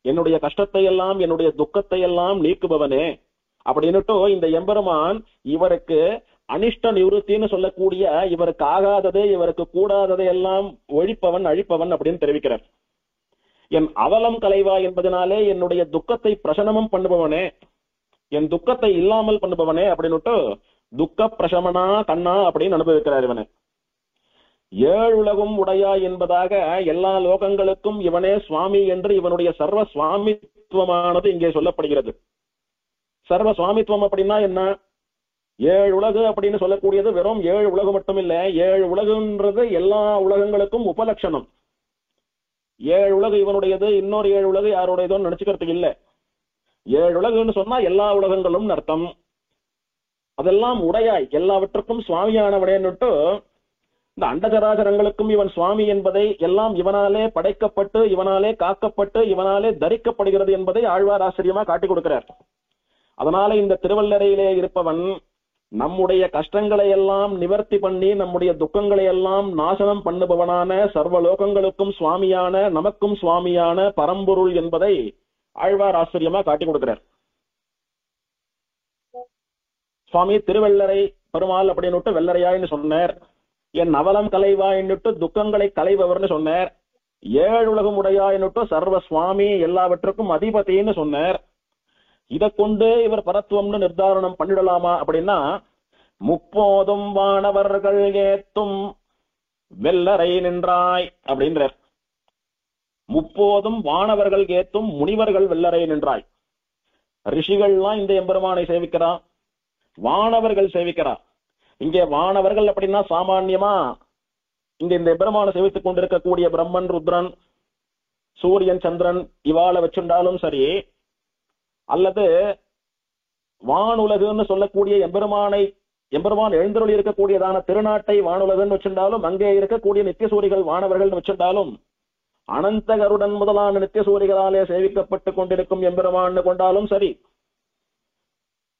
A: என்னுடைய கஷ்டத்தை எல்லாம் என்னுடைய துக்கத்தை எல்லாம் நீக்குபவனே அப்படின்னுட்டு இந்த எம்பெருமான் இவருக்கு அனிஷ்ட நிவர்த்தின்னு சொல்லக்கூடிய இவருக்கு ஆகாதது இவருக்கு கூடாததை எல்லாம் ஒழிப்பவன் அழிப்பவன் அப்படின்னு தெரிவிக்கிறார். என் அவலம் கலைவாய் என்பதனாலே என்னுடைய துக்கத்தை பிரசனமும் பண்ணுபவனே, என் துக்கத்தை இல்லாமல் பண்ணுபவனே அப்படின்னுட்டு துக்க பிரசமனா கண்ணா அப்படின்னு அனுபவிக்கிறார். இவனை 7 உலகும் உடையா என்பதாக எல்லா லோகங்களுக்கும் இவனே சுவாமி என்று இவனுடைய சர்வ சுவாமித்துவமானது இங்கே சொல்லப்படுகிறது. சர்வ சுவாமித்துவம் அப்படின்னா என்ன? 7 உலகு அப்படின்னு சொல்லக்கூடியது வெறும் 7 உலகு மட்டும் இல்ல. 7 உலகுன்றது எல்லா உலகங்களுக்கும் உபலட்சணம். 7 உலகு இவனுடையது, இன்னொரு 7 உலகு யாருடையதோன்னு நினைச்சுக்கிறதுக்கு இல்ல. 7 உலகுன்னு சொன்னா எல்லா உலகங்களும் அர்த்தம். அதெல்லாம் உடையாய் எல்லாவற்றுக்கும் சுவாமியானவனேன்னுட்டு இந்த அண்டசராசரங்களுக்கும் இவன் சுவாமி என்பதை எல்லாம் இவனாலே படைக்கப்பட்டு இவனாலே காக்கப்பட்டு இவனாலே தரிக்கப்படுகிறது என்பதை ஆழ்வார் ஆச்சரியமா காட்டிக் கொடுக்கிறார். அதனால இந்த திருவள்ளரையிலே இருப்பவன் நம்முடைய கஷ்டங்களை எல்லாம் நிவர்த்தி பண்ணி நம்முடைய துக்கங்களை எல்லாம் நாசனம் பண்ணுபவனான சர்வலோகங்களுக்கும் சுவாமியான நமக்கும் சுவாமியான பரம்பொருள் என்பதை ஆழ்வார் ஆச்சரியமா காட்டிக் கொடுக்கிறார். சுவாமி திருவெள்ளரை பெருமாள் அப்படின்னு வெள்ளரையாயின்னு சொன்னார். என் அவலம் கலைவாயின்னுட்டு துக்கங்களை களைபவர்னு சொன்னார். 7 உலகம் உடையாயின்னுட்டு சர்வ சுவாமி எல்லாவற்றுக்கும் அதிபதினு சொன்னார். இதை கொண்டு இவர் பரத்துவம்னு நிர்தாரணம் பண்ணிடலாமா அப்படின்னா, முப்போதும் வானவர்கள் ஏத்தும் வெள்ளரை நின்றாய் அப்படின்றார். முப்போதும் வானவர்கள் ஏத்தும் முனிவர்கள் வெள்ளரை நின்றாய். ரிஷிகள்லாம் இந்த எம்பெருமானை சேவிக்கிறா, வானவர்கள் சேவிக்கிறா. இங்கே வானவர்கள் அப்படின்னா சாமான்யமா இங்க இந்த எம்பெருமானை சேவித்துக் கொண்டிருக்கக்கூடிய பிரம்மன், ருத்ரன், சூரியன் சந்திரன் இவாளை வச்சுண்டாலும் சரி, அல்லது வானுலகுன்னு சொல்லக்கூடிய எம்பெருமான் எழுந்தருளி இருக்கக்கூடியதான திருநாட்டை வானுலகுன்னு வச்சிருந்தாலும், அங்கே இருக்கக்கூடிய நித்தியசூரிகள் வானவர்கள் வச்சிருந்தாலும், அனந்த கருடன் முதலான நித்தியசூரிகளாலே சேவிக்கப்பட்டுக் கொண்டிருக்கும் எம்பெருமான் கொண்டாலும் சரி,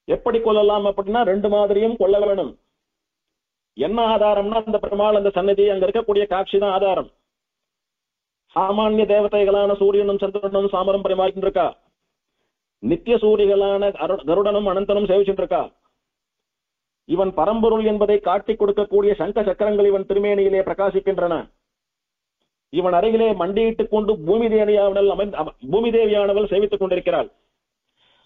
A: எப்படி கொள்ளலாம் அப்படின்னா ரெண்டு மாதிரியும் கொள்ள வேணும். என்ன ஆதாரம்னா அந்த பெருமாள் அந்த சன்னதி அங்க இருக்கக்கூடிய காட்சி தான் ஆதாரம். சாமானிய தேவதைகளான சூரியனும் சந்திரனும் சாமரம் பரிமாறிட்டு இருக்கா, நித்திய சூரிகளான கருடனும் அனந்தனும் சேவிச்சுட்டு இருக்கா. இவன் பரம்பொருள் என்பதை காட்டிக் கொடுக்கக்கூடிய சங்க சக்கரங்கள் இவன் திருமேனியிலே பிரகாசிக்கின்றன. இவன் அருகிலே மண்டியிட்டுக் கொண்டு பூமி தேவியானவள் சேவித்துக் கொண்டிருக்கிறாள்.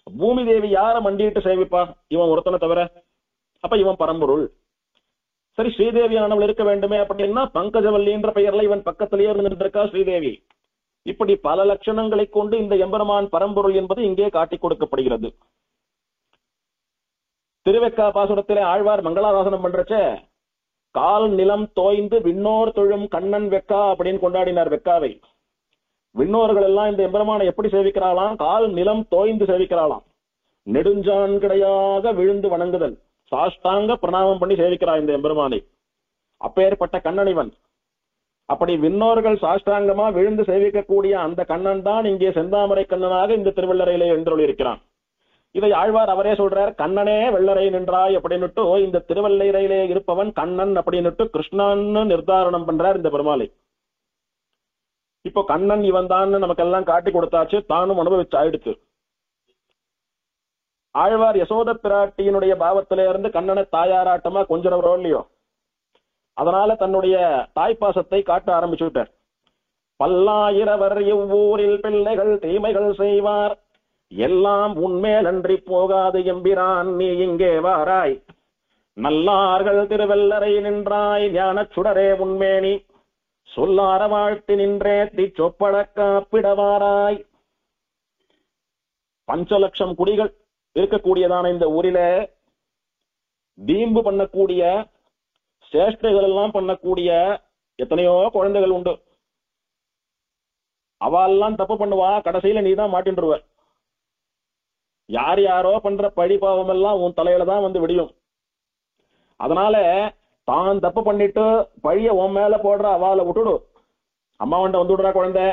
A: பூமி தேவி யார மண்டியிட்டு சேவிப்பா? இவன் ஒருத்தனை தவிர. அப்ப இவன் பரம்பொருள். சரி, ஸ்ரீதேவியானவள் இருக்க வேண்டுமே அப்படின்னா பங்கஜவல்லின்ற பெயர்ல இவன் பக்கத்திலேயே இருந்துட்டு இருக்கா ஸ்ரீதேவி. இப்படி பல லட்சணங்களை கொண்டு இந்த எம்பெருமான் பரம்பொருள் என்பது இங்கே காட்டிக் கொடுக்கப்படுகிறது. திருவெக்கா பாசுரத்திலே ஆழ்வார் மங்களாதாசனம் பண்றச்ச கால் நிலம் தோய்ந்து விண்ணோர் தொழும் கண்ணன் வெக்கா அப்படின்னு கொண்டாடினார் வெக்காவை. விண்ணோர்கள் எல்லாம் இந்த எம்பெருமானை எப்படி சேவிக்கிறாளாம்? கால் நிலம் தோய்ந்து சேவிக்கிறாளாம். நெடுஞ்சான் கிடையாக விழுந்து வணங்குதல், சாஷ்டாங்க பிரணாமம் பண்ணி சேவிக்கிறார் இந்த எம்பெருமானை. அப்பேற்பட்ட கண்ணன் இவன். அப்படி விண்ணோர்கள் சாஷ்டாங்கமா விழுந்து சேவிக்கக்கூடிய அந்த கண்ணன் தான் இங்கே செந்தாமரை கண்ணனாக இந்த திருவள்ளரையிலே எழுந்தருளி இருக்கிறான். இதை ஆழ்வார் அவரே சொல்றார், கண்ணனே வெள்ளரை நின்றாய் அப்படின்னுட்டு இந்த திருவள்ளரையிலே இருப்பவன் கண்ணன் அப்படின்னுட்டு கிருஷ்ணன்னு நிர்தாரணம் பண்றார் இந்த பெருமாளை. இப்போ கண்ணன் இவன் தான் நமக்கெல்லாம் காட்டி கொடுத்தாச்சு, தானும் அனுபவிச்சு ஆயிடுச்சு. ஆழ்வார் யசோத பிராட்டியினுடைய பாவத்தில இருந்து கண்ணனை தாயாராட்டமா கொஞ்சம் இல்லையோ, அதனால தன்னுடைய தாய்ப்பாசத்தை காட்ட ஆரம்பிச்சு விட்டார். பல்லாயிரவர் இவ்வூரில் பிள்ளைகள் தீமைகள் செய்வார், எல்லாம் உன்மேல் அன்றி போகாது எம்பிரான் நீ இங்கே வாராய். நல்லார்கள் திருவெல்லரை நின்றாய் ஞானச் சுடரே உன்மேனி, சொல்லார வாழ்த்தி நின்றே சொப்பட காப்பிடவாராய். 5 லட்சம் குடிகள் இருக்கக்கூடியதான இந்த ஊரில வீம்பு பண்ணக்கூடிய சேஷ்டைகள் எல்லாம் பண்ணக்கூடிய எத்தனையோ குழந்தைகள் உண்டு. அவெல்லாம் தப்பு பண்ணுவா, கடைசியில நீதான் மாட்டின்றுவ. யார் யாரோ பண்ற பழி பாவம் எல்லாம் உன் தலையில தான் வந்து விடியும். அதனால தான் தப்பு பண்ணிட்டு பழிய உன் மேல போடுற அவளை விட்டுடு, அம்மாவண்ட வந்து விடுறா குழந்தை.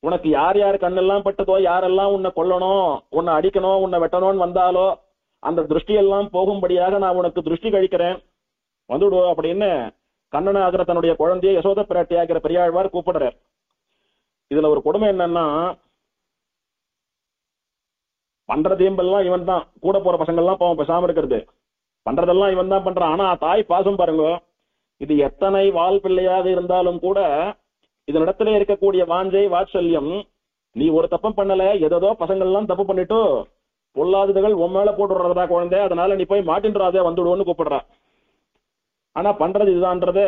A: உனக்கு யார் யார் கண்ணெல்லாம் பட்டதோ, யாரெல்லாம் உன்னை கொல்லணும், உன்னை அடிக்கணும், உன்னை வெட்டணும்னு வந்தாலோ அந்த திருஷ்டியெல்லாம் போகும்படியாக நான் உனக்கு திருஷ்டி கழிக்கிறேன், வந்துடு அப்படின்னு கண்ணன ஆகிற தன்னுடைய குழந்தைய யசோத பிராட்டி ஆகிற பெரியாழ்வார் கூப்பிடுறார். இதுல ஒரு கொடுமை என்னன்னா, பண்ற தீம்பெல்லாம் இவன் தான், கூட போற பசங்க எல்லாம் பாவம் பேசாம இருக்கிறது, பண்றதெல்லாம் இவன் தான் பண்றான். ஆனா தாய் பாசம் பாருங்க, இது எத்தனை வால் பிள்ளையாக இருந்தாலும் கூட இதனிடத்துல இருக்கக்கூடிய வாஞ்சை வாத்சல்யம், நீ ஒரு தப்பம் பண்ணல, ஏதோ பசங்கள்லாம் தப்பு பண்ணிட்டு பொல்லாததுகள் உன் மேல போட்டுடுறதா குழந்தை, அதனால நீ போய் மாட்டின்றாதே வந்துடுவோன்னு கூப்பிடுறா. ஆனா பண்றது இதுதான்றது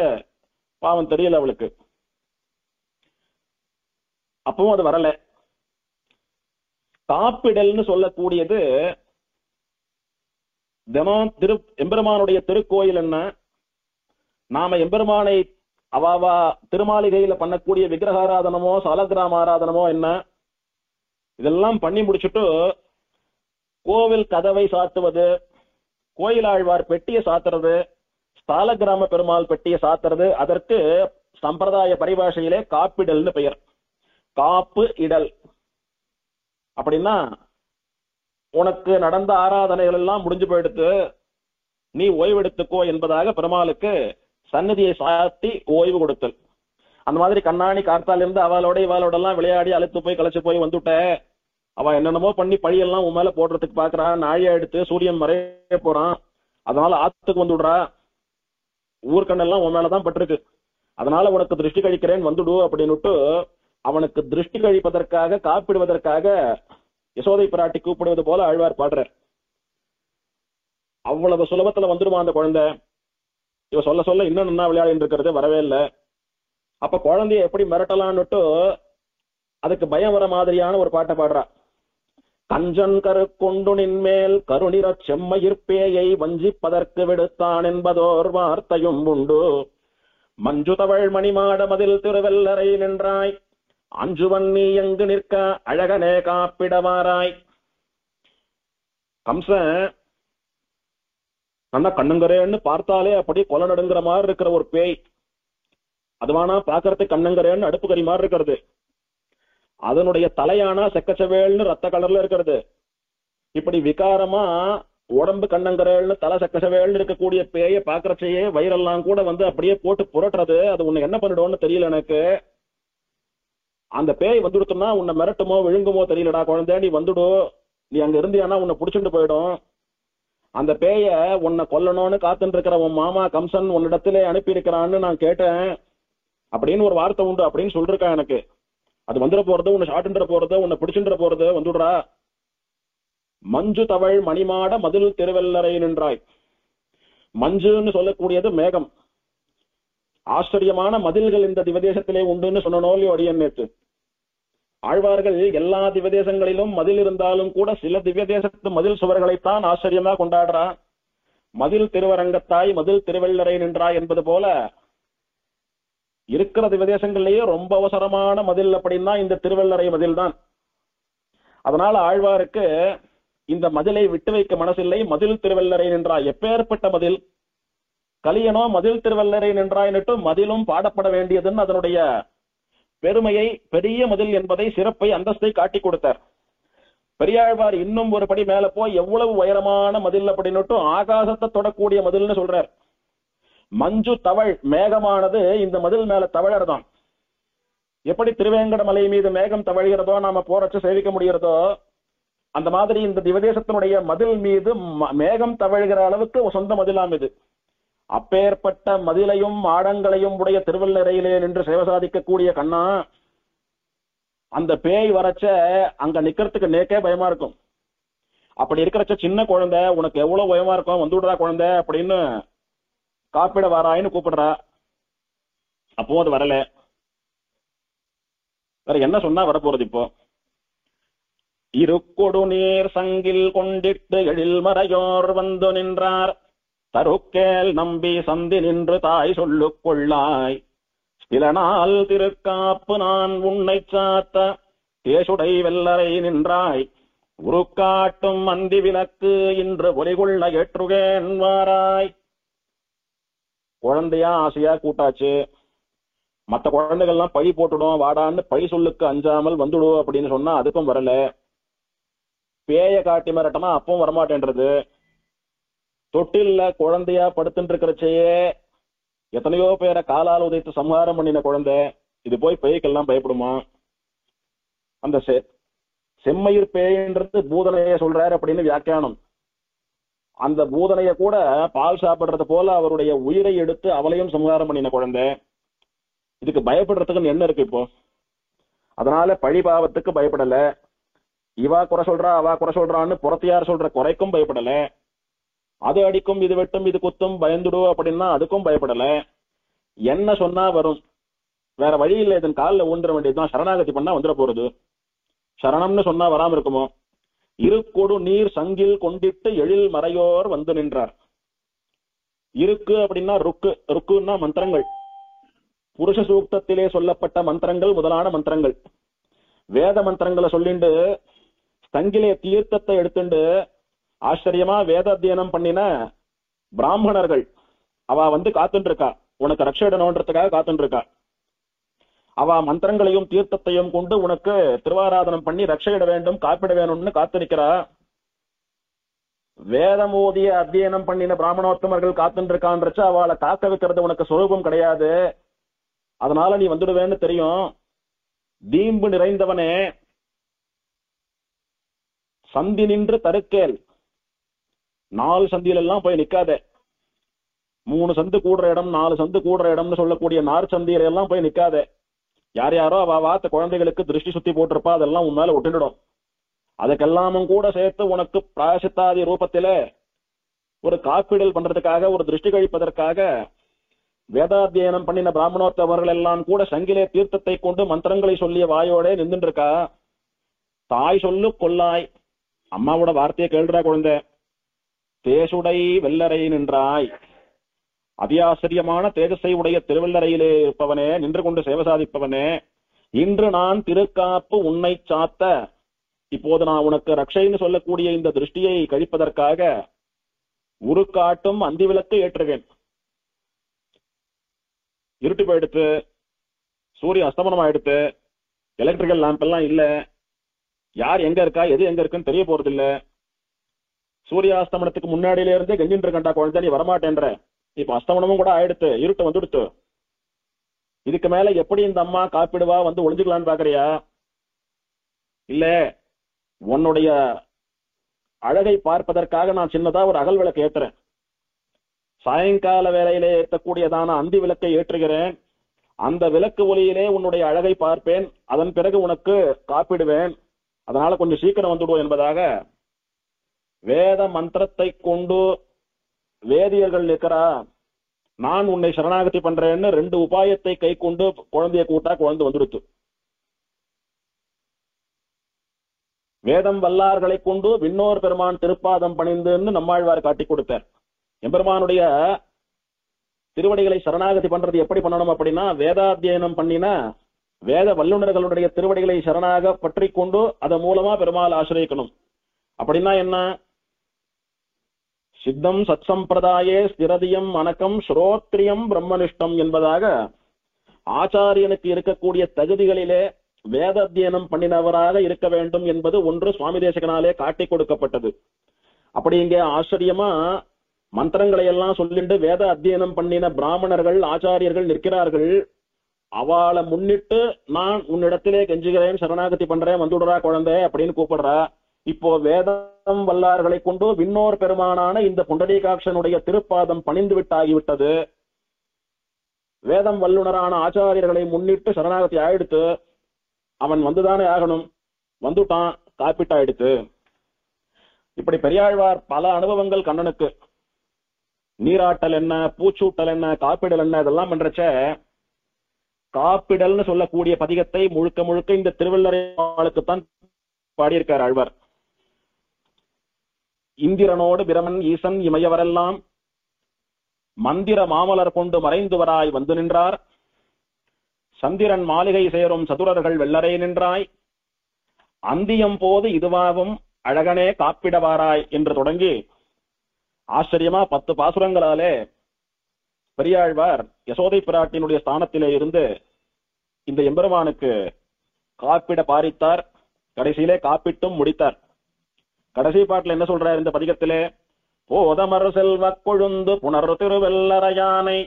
A: பாவம் தெரியல அவளுக்கு. அப்பவும் அது வரல. காப்பிடல்னு சொல்லக்கூடியது தினம் எம்பெருமானுடைய திருக்கோயில் என்ன, நாம எம்பெருமானை அவாவா திருமாளிகையில பண்ணக்கூடிய விக்கிரகாராதனமோ சாலக்கிராம ஆராதனமோ என்ன, இதெல்லாம் பண்ணி முடிச்சுட்டு கோவில் கதவை சாத்துவது, கோயிலாழ்வார் பெட்டியை சாத்துறது, ஸ்தாலகிராம பெருமாள் பெட்டியை சாத்துறது, அதற்கு சம்பிரதாய பரிபாஷையிலே காப்பிடல்னு பெயர். காப்பு இடல் அப்படின்னா, உனக்கு நடந்த ஆராதனைகள் எல்லாம் முடிஞ்சு போயிடுத்து, நீ ஓய்வெடுத்துக்கோ என்பதாக பெருமாளுக்கு சன்னதியை சாத்தி ஓய்வு கொடுத்தல். அந்த மாதிரி கண்ணாணி கார்த்தால இருந்து அவளோட இவாளோட எல்லாம் விளையாடி அழுத்து போய் களைச்சு போய் வந்துட்ட, அவ என்னென்னமோ பண்ணி பழியெல்லாம் உன் மேல போடுறதுக்கு பாக்குறான், நாழியா எடுத்து சூரியன் மறைய போறான், அதனால ஆத்துக்கு வந்து விடுறா, ஊர்கண்ணெல்லாம் உன் மேலதான் பட்டிருக்கு, அதனால உனக்கு திருஷ்டி கழிக்கிறேன் வந்துடு அப்படின்னுட்டு அவனுக்கு திருஷ்டி கழிப்பதற்காக காப்பிடுவதற்காக யசோதை பிராட்டி கூப்பிடுவது போல ஆழ்வார் பாடுறார். அவ்வளவு சுலபத்துல வந்துடுமா அந்த குழந்தை? இவ சொல்ல சொல்ல இன்னும் நல்லா விளையாடிட்டு இருக்கிறது வரவே இல்லை. அப்ப குழந்தைய எப்படி மிரட்டலான்னுட்டு அதுக்கு பயம் வர மாதிரியான ஒரு பாட்டை பாடுறா. கஞ்சன் கரு கொண்டு நின்மேல் கருணிர செம்மையிற்பேயை வஞ்சிப்பதற்கு விடுத்தான் என்பதோர் வார்த்தையும் உண்டு. மஞ்சு தவழ் மணிமாட மதில் திருவெல்லரை நின்றாய் அஞ்சுவன் நீ எங்கு நிற்க அழகனே காப்பிடவாராய். கம்சன் கண்ணுங்கரேன்னு பார்த்தாலே அப்படியே கொலை நடுங்கிற மாதிரி இருக்கிற ஒரு பேய். அதுவானா பாக்குறதுக்கு கண்ணங்கரேன்னு அடுப்பு கறி மாதிரி இருக்கிறது. அதனுடைய தலையானா செக்கச்சவேல்னு ரத்த கலர்ல இருக்கிறது. இப்படி விகாரமா உடம்பு கண்ணங்கரேல்னு தலை செக்கச்சவேல்னு இருக்கக்கூடிய பேய பாக்குறச்சையே வயிறெல்லாம் கூட வந்து அப்படியே போட்டு புரட்டுறது. அது உன்னை என்ன பண்ணிடும்னு தெரியல எனக்கு. அந்த பேய் வந்துடுத்துனா உன்னை மிரட்டுமோ விழுங்குமோ தெரியலடா குழந்தை, நீ வந்துடு, நீ அங்க இருந்தியானா உன்னை புடிச்சுட்டு போயிடும். அந்த பேய உன்னை கொல்லணும்னு காத்துட்டு இருக்கிற உன் மாமா கம்சன் உன்னிடத்திலே அனுப்பி இருக்கிறான்னு நான் கேட்டேன் அப்படின்னு ஒரு வார்த்தை உண்டு அப்படின்னு சொல்லிருக்கேன் எனக்கு. அது வந்துட போறது, உன்னை ஷாட்டுன்ற போறது, உன்னை பிடிச்சுன்ற போறது, வந்துடுறா. மஞ்சு தவள் மணிமாட மதில் திருவெல்லரை நின்றாய். மஞ்சுன்னு சொல்லக்கூடியது மேகம். ஆச்சரியமான மதில்கள் இந்த திவதேசத்திலே உண்டுன்னு சொன்னோம் அடியன் நேற்று. ஆழ்வார்கள் எல்லா திவதேசங்களிலும் மதில் இருந்தாலும் கூட சில திவ்யதேசத்து மதில் சுவர்களைத்தான் ஆச்சரியமா கொண்டாடுறா. மதில் திருவரங்கத்தாய் மதில் திருவெள்ளரை நின்றாய் என்பது போல இருக்கிற திவதேசங்கள்லயே ரொம்ப அவசரமான மதில் அப்படின்னா இந்த திருவெள்ளரை மதில் தான். அதனால ஆழ்வாருக்கு இந்த மதிலை விட்டு வைக்க மனசில்லை. மதில் திருவெள்ளரை நின்றாய். எப்பேற்பட்ட மதில்? கலியனோ மதில் திருவெள்ளரை நின்றாய்னுட்டு மதிலும் பாடப்பட வேண்டியதுன்னு அதனுடைய பெருமையை, பெரிய மதில் என்பதை, சிறப்பை, அந்தஸ்தை காட்டி கொடுத்தார். பெரியாழ்வார் இன்னும் ஒரு படி மேல போய் எவ்வளவு உயரமான மதில் அப்படின்னுட்டு ஆகாசத்தை தொடக்கூடிய மதில்னு சொல்றார். மஞ்சு தவள் மேகமானது இந்த மதில் மேல தவழறதான். எப்படி திருவேங்கட மலை மீது மேகம் தவழ்கிறதோ நாம போறச்சு சேவிக்க முடிகிறதோ அந்த மாதிரி இந்த திவதேசத்தினுடைய மதில் மீது மேகம் தவழ்கிற அளவுக்கு சொந்த மதிலாம் இது. அப்பேற்பட்ட மதிலையும் மாடங்களையும் உடைய திருவெள்ளரையிலே நின்று சேவை சாதிக்கக்கூடிய கண்ணா, அந்த பேய் வரச்ச அங்க நிக்கிறதுக்கு நேக்கே பயமா இருக்கும். அப்படி இருக்கிறச்ச சின்ன குழந்தை உனக்கு எவ்வளவு பயமா இருக்கும், வந்துடுறா குழந்தை அப்படின்னு காப்பிட வாராயின்னு கூப்பிடுறா. அப்போ அது வரல. வேற என்ன சொன்னா வரப்போறது? இப்போ இருக்கொடு நீர் சங்கில் கொண்டிட்டு எழில் மறையோர் வந்து நின்றார். தருக்கேல் நம்பி சந்தி நின்று தாய் சொல்லுக் கொள்ளாய். சில நாள் திருக்காப்பு நான் உன்னை சாத்த தேசுடை வெள்ளரை நின்றாய். உருக்காட்டும் மந்தி விளக்கு இன்று ஒலிகொள்ள ஏற்றுகேன் வாராய். குழந்தையா ஆசையா கூட்டாச்சு. மற்ற குழந்தைகள்லாம் பழி போட்டுடும், வாடான்னு பழி சொல்லுக்கு அஞ்சாமல் வந்துடும் அப்படின்னு சொன்னா அதுக்கும் வரல. பேய காட்டி மிரட்டமா அப்பவும் வரமாட்டேன்றது. தொட்டில்ல குழந்தையா படுத்துட்டு இருக்கிறச்சையே எத்தனையோ பேரை காலால் உதைத்து சம்ஹாரம் பண்ணின குழந்தை இது போய் பேய்க்கெல்லாம் பயப்படுமா? அந்த செம்மயிர் பேயன்றது பூதனைய சொல்றாரு அப்படின்னு வியாக்கியானம். அந்த பூதனைய கூட பால் சாப்பிடுறது போல அவருடைய உயிரை எடுத்து அவளையும் சம்ஹாரம் பண்ணின குழந்தை. இதுக்கு பயப்படுறதுக்கு என்ன இருக்கு இப்போ? அதனால பழி பாவத்துக்கு பயப்படல. இவா குறை சொல்றா அவா குறை சொல்றான்னு புறத்தியார் சொல்ற குறைக்கும் பயப்படல. அது அடிக்கும் இது வெட்டும் இது குத்தும் பயந்துடு அப்படின்னா அதுக்கும் பயப்படல. என்ன சொன்னா வரும், வேற வழி இல்லை, இதன் காலில் ஊன்ற வேண்டியதுதான். சரணாகதி பண்ணா வந்துட போறது. சரணம்னு சொன்னா வராம இருக்குமோ? இருக்கொடு நீர் சங்கில் கொண்டிட்டு எழில் மறையோர் வந்து நின்றார். இருக்கு அப்படின்னா ருக்கு, ருக்குன்னா மந்திரங்கள். புருஷ சூக்தத்திலே சொல்லப்பட்ட மந்திரங்கள் முதலான மந்திரங்கள். வேத மந்திரங்களை சொல்லிண்டு சங்கிலே தீர்த்தத்தை எடுத்துண்டு ஆச்சரியமா வேத அத்தியனம் பண்ணின பிராமணர்கள் அவ வந்து காத்துட்டு இருக்கா. உனக்கு ரட்சையிடணுன்றதுக்காக காத்துட்டு இருக்கா. அவ மந்திரங்களையும் தீர்த்தத்தையும் கொண்டு உனக்கு திருவாராதனம் பண்ணி ரட்சையிட வேண்டும், காப்பிட வேணும்னு காத்திருக்கிறா. வேதமோதிய அத்தியனம் பண்ணின பிராமணோத்தமர்கள் காத்துட்டு இருக்கான்றச்சு அவளை காக்க வைக்கிறது உனக்கு சொரூபம் கிடையாது. அதனால நீ வந்துடுவேன்னு தெரியும். தீம்பு நிறைந்தவனே, சந்தி நின்று தருக்கேல். 4 சந்தியில எல்லாம் போய் நிக்காதே. 3 சந்து கூடுற இடம் 4 சந்து கூடுற இடம்னு சொல்லக்கூடிய 4 சந்தியில எல்லாம் போய் நிக்காதே. யார் யாரோ அவ வாத்த குழந்தைகளுக்கு திருஷ்டி சுத்தி போட்டிருப்பா, அதெல்லாம் உன்னால ஒட்டிடும். அதுக்கெல்லாமும் கூட சேர்த்து உனக்கு பிராயசித்தாதி ரூபத்தில ஒரு காப்பீடல் பண்றதுக்காக, ஒரு திருஷ்டி கழிப்பதற்காக வேதாத்தியனம் பண்ணின பிராமணோத்தவர்கள் எல்லாம் கூட சங்கிலே தீர்த்தத்தை கொண்டு மந்திரங்களை சொல்லிய வாயோட நின்றுட்டு இருக்கா. தாய் சொல்லு கொள்ளாய். அம்மாவோட வார்த்தையை கேள்றா குழந்தை. தேசுடை வெள்ளரை நின்றாய். அதியாச்சரியமான தேஜஸை உடைய திருவெள்ளரையிலே இருப்பவனே, நின்று கொண்டு சேவை சாதிப்பவனே, இன்று நான் திருக்காப்பு உன்னை சாத்த, இப்போது நான் உனக்கு ரக்ஷைன்னு சொல்லக்கூடிய இந்த திருஷ்டியை கழிப்பதற்காக உருக்காட்டும் அந்தி விளக்கு ஏற்றுவேன். இருட்டு போயிடுத்து, சூரிய அஸ்தமனம் ஆயிடுத்து, எலக்ட்ரிக்கல் லேம்ப் எல்லாம் இல்ல, யார் எங்க இருக்கா எது எங்க இருக்குன்னு தெரிய போறது இல்ல. சூரியாஸ்தமனத்துக்கு முன்னாடியில இருந்தே கெஞ்சின்னு இருக்கண்டா குழந்தை, நீ வரமாட்டேன்ற. இப்ப அஸ்தமனமும் கூட ஆயிடுத்து, இருட்டு வந்துடுத்து. இதுக்கு மேல எப்படி இந்த அம்மா காப்பிடுவா, வந்து ஒளிஞ்சுக்கலான்னு பாக்குறியா? இல்ல, உன்னுடைய அழகை பார்ப்பதற்காக நான் சின்னதா ஒரு அகல் விளக்கு ஏற்றுறேன். சாயங்கால வேளையிலே ஏற்றக்கூடியதான அந்தி விளக்கை ஏற்றுகிறேன். அந்த விளக்கு ஒளியிலே உன்னுடைய அழகை பார்ப்பேன். அதன் பிறகு உனக்கு காப்பிடுவேன். அதனால கொஞ்சம் சீக்கிரம் வந்துடுவோம் என்பதாக வேத மந்திரத்தை கொண்டு வேதியர்கள் நிற்கிறா. நான் உன்னை சரணாகதி பண்றேன்னு 2 உபாயத்தை கை கொண்டு குழந்தைய கூட்டா குழந்தை வந்துடுத்து. வேதம் வல்லார்களை கொண்டு விண்ணோர் பெருமான் திருப்பாதம் பணிந்துன்னு நம்மாழ்வார் காட்டி கொடுத்தார். எம்பெருமானுடைய திருவடிகளை சரணாகதி பண்றது எப்படி பண்ணணும் அப்படின்னா, வேதாத்தியனம் பண்ணினா வேத வல்லுநர்களுடைய திருவடிகளை சரணாக பற்றி கொண்டு அதன் மூலமா பெருமாள் ஆசிரியக்கணும். அப்படின்னா என்ன? சித்தம் சத்சம்பிரதாயே ஸ்திரதியம் அனக்கம் ஸ்ரோத்ரியம் பிரம்மனிஷ்டம் என்பதாக ஆச்சாரியனுக்கு இருக்கக்கூடிய தகுதிகளிலே வேத அத்தியனம் பண்ணினவராக இருக்க வேண்டும் என்பது ஒன்று சுவாமி தேசிகனாலே காட்டி கொடுக்கப்பட்டது. அப்படி இங்கே ஆச்சரியமா மந்திரங்களை எல்லாம் சொல்லிட்டு வேத அத்தியனம் பண்ணின பிராமணர்கள் ஆச்சாரியர்கள் நிற்கிறார்கள். அவளை முன்னிட்டு நான் உன்னிடத்திலே கெஞ்சுகிறேன், சரணாகதி பண்றேன், வந்துடுறா குழந்தை அப்படின்னு கூப்பிடுறா. இப்போ வேதம் வல்லார்களை கொண்டு விண்ணோர் பெருமானான இந்த புண்டரீகாட்சனுடைய திருப்பாதம் பணிந்து விட்டாகிவிட்டது. வேதம் வல்லுனரான ஆச்சாரியர்களை முன்னிட்டு சரணாகதி ஆயிடுத்து. அவன் வந்துதானே ஆகணும், வந்துட்டான், காப்பிட்டாயிடுத்து. இப்படி பெரியாழ்வார் பல அனுபவங்கள் கண்ணனுக்கு. நீராட்டல் என்ன, பூச்சூட்டல் என்ன, காப்பிடல் என்ன, இதெல்லாம் பண்றச்ச காப்பிடல்னு சொல்லக்கூடிய பதிகத்தை முழுக்க முழுக்க இந்த திருவள்ளரைக்குத்தான் பாடியிருக்கார் ஆழ்வார். இந்திரனோடு பிரமன் ஈசன் இமையவரெல்லாம் மந்திர மாமலர் கொண்டு மறைந்துவராய் வந்து நின்றார். சந்திரன் மாளிகை சேரும் சதுரர்கள் வெள்ளரை நின்றாய். அந்தியம் போது இதுவாகும் அழகனே காப்பிடவாராய் என்று தொடங்கி ஆச்சரியமா 10 பாசுரங்களாலே பெரியாழ்வார் யசோதை பிராட்டினுடைய ஸ்தானத்திலே இருந்து இந்த எம்பெருமானுக்கு காப்பிட பாரித்தார். கடைசியிலே காப்பிட்டும் முடித்தார். கடைசி பாட்டுல என்ன சொல்றார் இந்த பதிகத்திலே? போதமர் செல்வ கொழுந்து புனர் திருவெல்லரையானை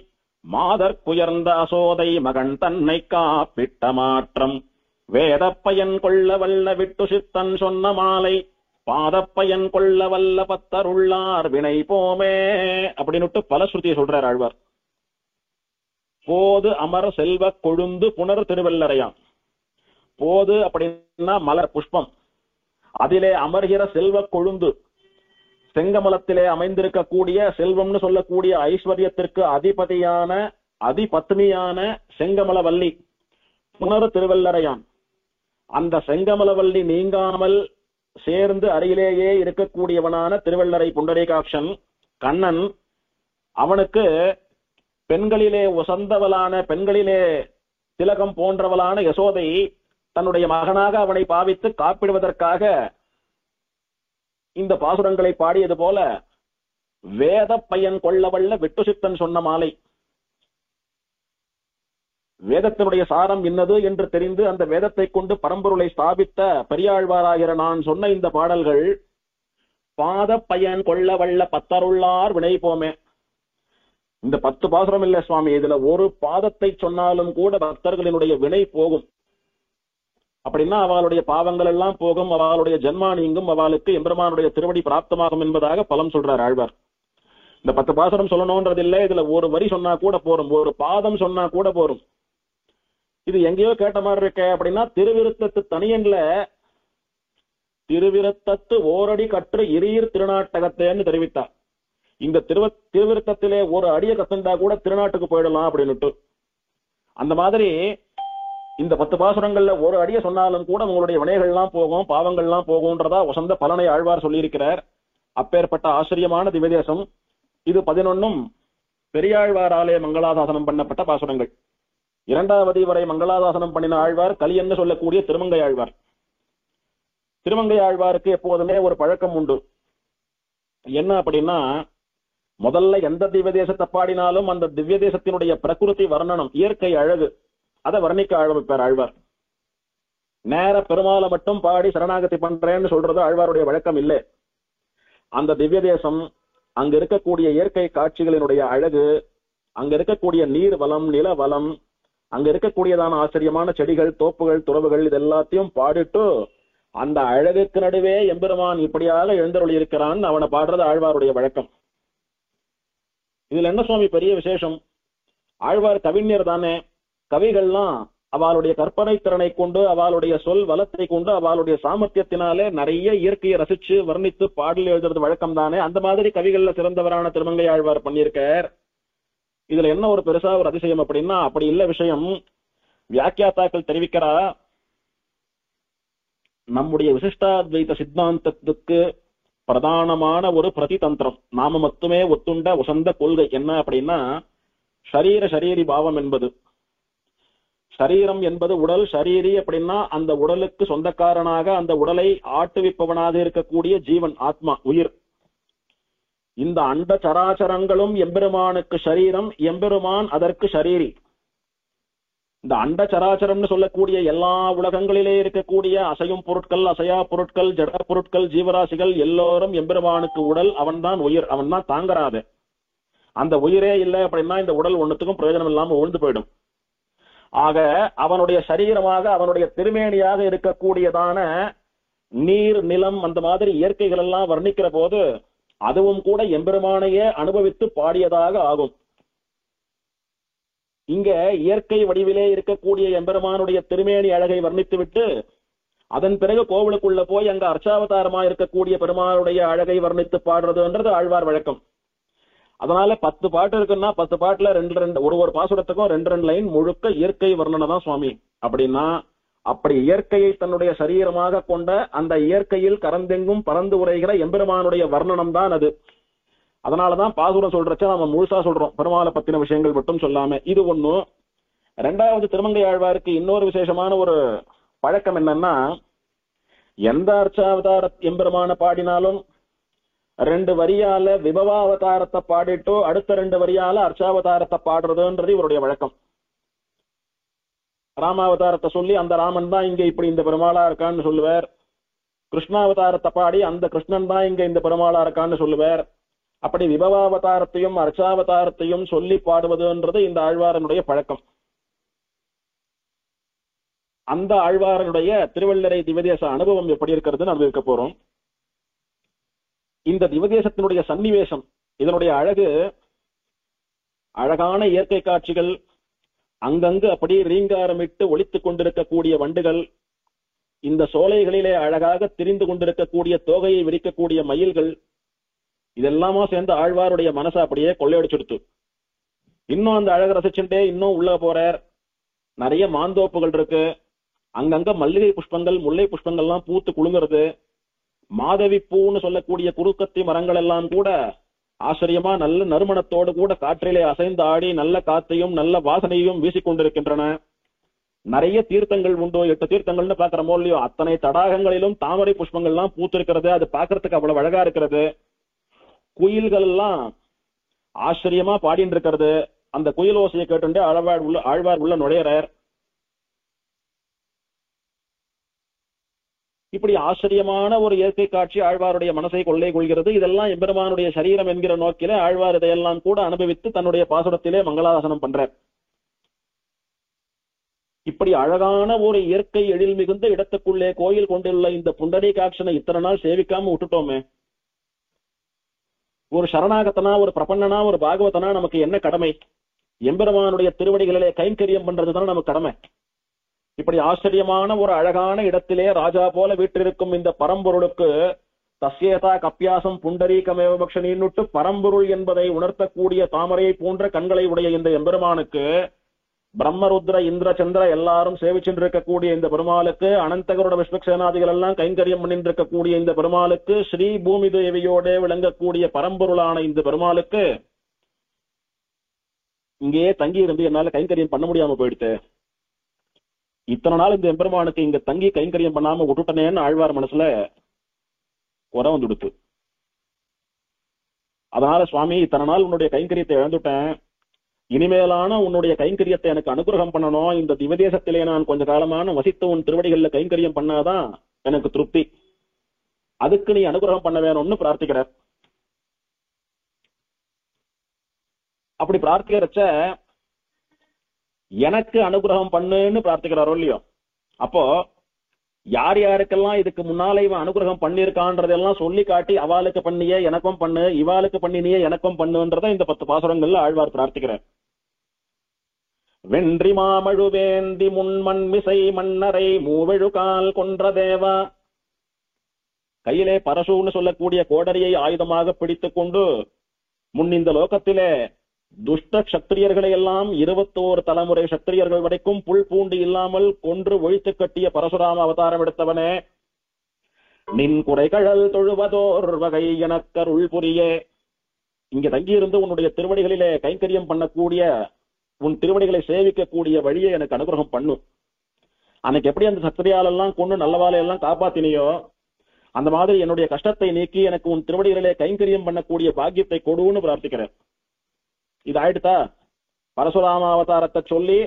A: மாதற்குயர்ந்த அசோதை மகன் தன்னை காப்பிட்ட மாற்றம் வேதப்பயன் கொள்ள வல்ல விட்டு சித்தன் சொன்ன மாலை பாதப்பயன் கொள்ள வல்ல பத்தருள்ளார் வினை போமே அப்படின்னுட்டு பல ஸ்ருதியை சொல்றார் ஆழ்வார். போது அமர் செல்வ கொழுந்து புனர் திருவெல்லரையான். போது அப்படின்னா மலர் புஷ்பம், அதிலே அமர்கிற செல்வ கொழுந்து, செங்கமலத்திலே அமைந்திருக்கக்கூடிய செல்வம்னு சொல்லக்கூடிய ஐஸ்வர்யத்திற்கு அதிபதியான அதிபத்னியான செங்கமலவல்லி புனர் திருவெல்லரையான். அந்த செங்கமலவல்லி நீங்காமல் சேர்ந்து அருகிலேயே இருக்கக்கூடியவனான திருவள்ளரை புண்டரீகாட்சன் கண்ணன். அவனுக்கு பெண்களிலே உசந்தவளான, பெண்களிலே திலகம் போன்றவளான யசோதை தன்னுடைய மகனாக அவனை பாவித்து காப்பிடுவதற்காக இந்த பாசுரங்களை பாடியது போல வேத பயன் கொள்ளவல்ல விட்டு சித்தன் சொன்ன மாலை, வேதத்தினுடைய சாரம் இன்னது என்று தெரிந்து அந்த வேதத்தை கொண்டு பரம்பொருளை ஸ்தாபித்த பெரியாழ்வாராகிற நான் சொன்ன இந்த பாடல்கள் பாத பயன் கொள்ளவல்ல பத்தருள்ளார் வினை போமே. இந்த 10 பாசுரம் இல்ல சுவாமி, இதுல ஒரு பாதத்தை சொன்னாலும் கூட பக்தர்களினுடைய வினை போகும். அப்படின்னா அவளுடைய பாவங்கள் எல்லாம் போகும், அவளுடைய ஜென்மா நீங்கும், அவளுக்கு எம்பெருமானுடைய திருவடி பிராப்தமாகும் என்பதாக பலம் சொல்றார் ஆழ்வார். இந்த 10 பாசுரம் சொல்லணும்ன்றது இல்லை, இதுல ஒரு வரி சொன்னா கூட போரும், ஒரு பாதம் சொன்னா கூட போரும். இது எங்கேயோ கேட்ட மாதிரி இருக்க அப்படின்னா திருவிருத்தத்து தனியன்ல திருவிருத்தத்து ஓரடி கற்று இரியர் திருநாட்டகத்தேன்னு தெரிவித்தார். இந்த திருவிருத்தத்திலே ஒரு அடியை கத்துண்டா கூட திருநாட்டுக்கு போயிடலாம் அப்படின்னுட்டு. அந்த மாதிரி இந்த 10 பாசுரங்கள்ல ஒரு அடியை சொன்னாலும் கூட உங்களுடைய வினைகள்லாம் போகும், பாவங்கள்லாம் போகும்ன்றதா வசந்த பலனை ஆழ்வார் சொல்லியிருக்கிறார். அப்பேற்பட்ட ஆச்சரியமான திவ்யதேசம் இது. 11ம் பெரியாழ்வாராலே மங்களாசாசனம் பண்ணப்பட்ட பாசுரங்கள். இரண்டாவது வரை மங்களாதாசனம் பண்ணின ஆழ்வார் கலியன்னு சொல்லக்கூடிய திருமங்கை ஆழ்வார். திருமங்கை ஆழ்வாருக்கு எப்போதுமே ஒரு பழக்கம் உண்டு. என்ன அப்படின்னா, முதல்ல எந்த திவ்ய தேசத்தை பாடினாலும் அந்த திவ்ய தேசத்தினுடைய பிரகிருதி வர்ணனம், இயற்கை அழகு, அதை வர்ணிக்க ஆரம்பிப்பார் ஆழ்வார். நேர பெருமாளை மட்டும் பாடி சரணாகதி பண்றேன்னு சொல்றது ஆழ்வாருடைய வழக்கம் இல்லை. அந்த திவ்ய தேசம், அங்க இருக்கக்கூடிய இயற்கை காட்சிகளினுடைய அழகு, அங்க இருக்கக்கூடிய நீர் வளம், நில வளம், அங்க இருக்கக்கூடியதான ஆச்சரியமான செடிகள், தோப்புகள், துறவுகள், இது எல்லாத்தையும் பாடிட்டு அந்த அழகுக்கு நடுவே எம்பெருமான் இப்படியாக எழுந்தருளி இருக்கிறான் அவனை பாடுறது ஆழ்வாருடைய வழக்கம். இதுல என்ன சுவாமி பெரிய விசேஷம்? ஆழ்வார் கவிஞர் தானே. கவிகள்லாம் அவளுடைய கற்பனை திறனை கொண்டு, அவளுடைய சொல் வளத்தை கொண்டு, அவளுடைய சாமர்த்தியத்தினாலே நிறைய இயற்கையை ரசிச்சு வர்ணித்து பாடல் எழுதுறது வழக்கம் தானே. அந்த மாதிரி கவிகள்ல சிறந்தவரான திருமங்கை ஆழ்வார் பண்ணியிருக்கார். இதுல என்ன ஒரு பெருசா ஒரு அதிசயம் அப்படின்னா, அப்படி இல்ல விஷயம். வியாக்கியாத்தாக்கள் தெரிவிக்கிறா, நம்முடைய விசிஷ்டாத்வைத சித்தாந்தத்துக்கு பிரதானமான ஒரு பிரதிதந்திரம், நாம மட்டுமே ஒத்துண்ட உசந்த கொள்கை என்ன அப்படின்னா, ஷரீரி பாவம் என்பது. சரீரம் என்பது உடல், ஷரீரி அப்படின்னா அந்த உடலுக்கு சொந்தக்காரனாக அந்த உடலை ஆட்டுவிப்பவனாக இருக்கக்கூடிய ஜீவன், ஆத்மா, உயிர். இந்த அண்ட சராச்சரங்களும் எம்பெருமானுக்கு சரீரம், எம்பெருமான் அதற்கு ஷரீரி. இந்த அண்ட சராச்சரம்னு சொல்லக்கூடிய எல்லா உலகங்களிலே இருக்கக்கூடிய அசையும் பொருட்கள், அசையா பொருட்கள், ஜட பொருட்கள், ஜீவராசிகள் எல்லோரும் எம்பெருமானுக்கு உடல், அவன்தான் உயிர், அவன் தான் தாங்கறாது. அந்த உயிரே இல்லை அப்படின்னா இந்த உடல் ஒண்ணுத்துக்கும் பிரயோஜனம் இல்லாம உழுந்து போயிடும். ஆக அவனுடைய சரீரமாக, அவனுடைய திருமேனியாக இருக்கக்கூடியதான நீர், நிலம், அந்த மாதிரி இயற்கைகள் எல்லாம் வர்ணிக்கிற போது அதுவும் கூட எம்பெருமானையே அனுபவித்து பாடியதாக ஆகும். இங்க இயற்கை வடிவிலே இருக்கக்கூடிய எம்பெருமானுடைய திருமேனி அழகை வர்ணித்து விட்டு அதன் பிறகு கோவிலுக்குள்ள போய் அங்க அர்ச்சாவதாரமா இருக்கக்கூடிய பெருமானுடைய அழகை வர்ணித்து பாடுறதுன்றது ஆழ்வார் வழக்கம். அதனால 10 பாட்டு இருக்குன்னா 10 பாட்டுல ஒரு பாசுரத்துக்கும் 2 லைன் முழுக்க இயற்கை வர்ணனை தான் சுவாமி. அப்படின்னா அப்படி இயற்கையை தன்னுடைய சரீரமாக கொண்ட அந்த இயற்கையில் கரந்தெங்கும் பறந்து உரைகிற எம்பெருமானுடைய வர்ணனம் தான் அது. அதனாலதான் பாசுரம் சொல்றச்ச நம்ம முழுசா சொல்றோம், பெருமாளை பத்தின விஷயங்கள் மட்டும் சொல்லாம. இது ஒண்ணு. ரெண்டாவது, திருமங்கை ஆழ்வாருக்கு இன்னொரு விசேஷமான ஒரு பழக்கம் என்னன்னா, எந்த அர்ச்சாவதார எம்பெருமான பாடினாலும் 2 வரியால விபவாவதாரத்தை பாடிட்டோ அடுத்த 2 வரியால அர்ச்சாவதாரத்தை பாடுறதுன்றது இவருடைய வழக்கம். ராமாவதாரத்தை சொல்லி அந்த ராமன் தான் இங்க இப்படி இந்த பெருமாளா இருக்கான்னு சொல்லுவார். கிருஷ்ணாவதாரத்தை பாடி அந்த கிருஷ்ணன் தான் இங்க இந்த பெருமாளா இருக்கான்னு சொல்லுவார். அப்படி விபவாவதாரத்தையும் அர்ச்சாவதாரத்தையும் சொல்லி பாடுவதுன்றது இந்த ஆழ்வாரனுடைய பழக்கம். அந்த ஆழ்வாரனுடைய திருவள்ளரை திவதேச அனுபவம் எப்படி இருக்கிறதுன்னு அனுபவிக்க போறோம். இந்த திவதேசத்தினுடைய சன்னிவேசம், இதனுடைய அழகு, அழகான இயற்கை காட்சிகள், அங்கங்கு அப்படி ரீங்காரமிட்டு ஒலித்துக் கொண்டிருக்கக்கூடிய வண்டுகள், இந்த சோலைகளிலே அழகாக திரிந்து கொண்டிருக்கக்கூடிய தோகையை விரிக்கக்கூடிய மயில்கள், இதெல்லாமா சேர்ந்து ஆழ்வாருடைய மனசை அப்படியே கொள்ளையடிச்சுடுத்து. இன்னும் அந்த அழகு ரசிச்சுட்டே இன்னும் உள்ள போறார். நிறைய மாந்தோப்புகள் இருக்கு, அங்கங்க மல்லிகை புஷ்பங்கள், முல்லை புஷ்பங்கள்லாம் பூத்து குலுங்குறது. மாதவி பூன்னு சொல்லக்கூடிய குறுக்கத்தி மரங்கள் எல்லாம் கூட ஆச்சரியமா நல்ல நறுமணத்தோடு கூட காற்றிலே அசைந்து ஆடி நல்ல காத்தையும் நல்ல வாசனையும் வீசிக்கொண்டிருக்கின்றன. நிறைய தீர்த்தங்கள் உண்டு, 8 தீர்த்தங்கள்னு பாக்குறமோ இல்லையோ, அத்தனை தடாகங்களிலும் தாமரை புஷ்பங்கள்லாம் பூத்திருக்கிறது. அது பாக்குறதுக்கு அவ்வளவு அழகா இருக்கிறது. குயில்கள் எல்லாம் ஆச்சரியமா பாடிட்டு இருக்கிறது. அந்த குயில் ஓசையை கேட்டு ஆழ்வார் உள்ள நுழையறார். இப்படி ஆச்சரியமான ஒரு இயற்கை காட்சி ஆழ்வாருடைய மனசை கொள்ளை கொள்கிறது. இதெல்லாம் எம்பெருமானுடைய சரீரம் என்கிற நோக்கிலே ஆழ்வார் இதையெல்லாம் கூட அனுபவித்து தன்னுடைய பாசுரத்திலே மங்களாதாசனம் பண்றார். இப்படி அழகான ஒரு இயற்கை எழில் மிகுந்த இடத்துக்குள்ளே கோயில் கொண்டுள்ள இந்த புண்டரீகாட்சனை இத்தனை நாள் சேவிக்காம விட்டுட்டோமே. ஒரு சரணாகத்தனா, ஒரு பிரபன்னனா, ஒரு பாகவதனா நமக்கு என்ன கடமை? எம்பெருமானுடைய திருவடிகளிலே கைங்கரியம் பண்றதுதானே நமக்கு கடமை. இப்படி ஆச்சரியமான ஒரு அழகான இடத்திலே ராஜா போல வீற்றிருக்கும் இந்த பரம்பொருளுக்கு தஸ்யேதா கப்பியாசம் புண்டரீகமேவ பக்ஷணின்னுட்டு பரம்பொருள் என்பதை உணர்த்தக்கூடிய தாமரையை போன்ற கண்களை உடைய இந்த எம்பெருமானுக்கு, பிரம்மருத்ர இந்திர சந்திர எல்லாரும் சேவிச்சுருக்கக்கூடிய இந்த பெருமாளுக்கு, அனந்தகருட விஸ்வக்சேனாதிகள் எல்லாம் கைங்கரியம் பண்ணிட்டு இருக்கக்கூடிய இந்த பெருமாளுக்கு, ஸ்ரீ பூமி தேவியோட விளங்கக்கூடிய பரம்பொருளான இந்த பெருமாளுக்கு இங்கேயே தங்கி இருந்து என்னால கைங்கரியம் பண்ண முடியாம போயிடுத்து. இத்தனை நாள் இந்த எம்பெருமானுக்கு இங்க தங்கி கைங்கரியம் பண்ணாம விட்டுட்டனேன்னு ஆழ்வார் மனசுல குறை வந்துடுத்து. அதனால சுவாமி, இத்தனை நாள் உன்னுடைய கைங்கரியத்தை இழந்துட்டேன், இனிமேலான உன்னுடைய கைங்கரியத்தை எனக்கு அனுகிரகம் பண்ணணும். இந்த திவதேசத்திலே நான் கொஞ்ச காலமான வசித்து உன் திருவடிகள்ல கைங்கரியம் பண்ணாதான் எனக்கு திருப்தி. அதுக்கு நீ அனுகிரகம் பண்ண வேணும்னு பிரார்த்திக்கிற. அப்படி பிரார்த்திக்கிறச்ச எனக்கு அனுகிரகம் பண்ணுன்னு பிரார்த்திக்கிறாரோ இல்லையோ, அப்போ யார் யாருக்கெல்லாம் இதுக்கு முன்னால இவன் அனுகிரகம் பண்ணிருக்கான்றதெல்லாம் சொல்லி காட்டி அவாளுக்கு பண்ணியே எனக்கும் பண்ணு, இவாளுக்கு பண்ணினியே எனக்கும் பண்ணுன்றத இந்த 10 பாசுரங்கள்ல ஆழ்வார் பிரார்த்திக்கிறார். வென்றி மாமழுவேந்தி முன்மண் மிசை மன்னரை மூவெழுகால் கொன்ற தேவா, கையிலே பரசுன்னு சொல்லக்கூடிய கோடரியை ஆயுதமாக பிடித்துக் கொண்டு முன் இந்த லோகத்திலே துஷ்ட சத்திரியர்களை எல்லாம் 21 தலைமுறை சத்திரியர்கள் வரைக்கும் புல் பூண்டு இல்லாமல் கொன்று ஒழித்து கட்டிய பரசுராம அவதாரம் எடுத்தவனே, நின் குறைகழல் தொழுவதோர் வகை எனக்கருள் புரியே. இங்க தங்கியிருந்து உன்னுடைய திருவடிகளிலே கைங்கரியம் பண்ணக்கூடிய, உன் திருவடிகளை சேவிக்கக்கூடிய வழியை எனக்கு அனுகிரகம் பண்ணு. அன்னைக்கு எப்படி அந்த சத்திரியாலெல்லாம் கொண்டு நல்லவாலை எல்லாம் காப்பாத்தினியோ, அந்த மாதிரி என்னுடைய கஷ்டத்தை நீக்கி எனக்கு உன் திருவடிகளிலே கைங்கரியம் பண்ணக்கூடிய பாக்கியத்தை கொடுன்னு பிரார்த்திக்கிறேன். இது ஆயிடுதா? பரசுராம அவதாரத்தை சொல்லி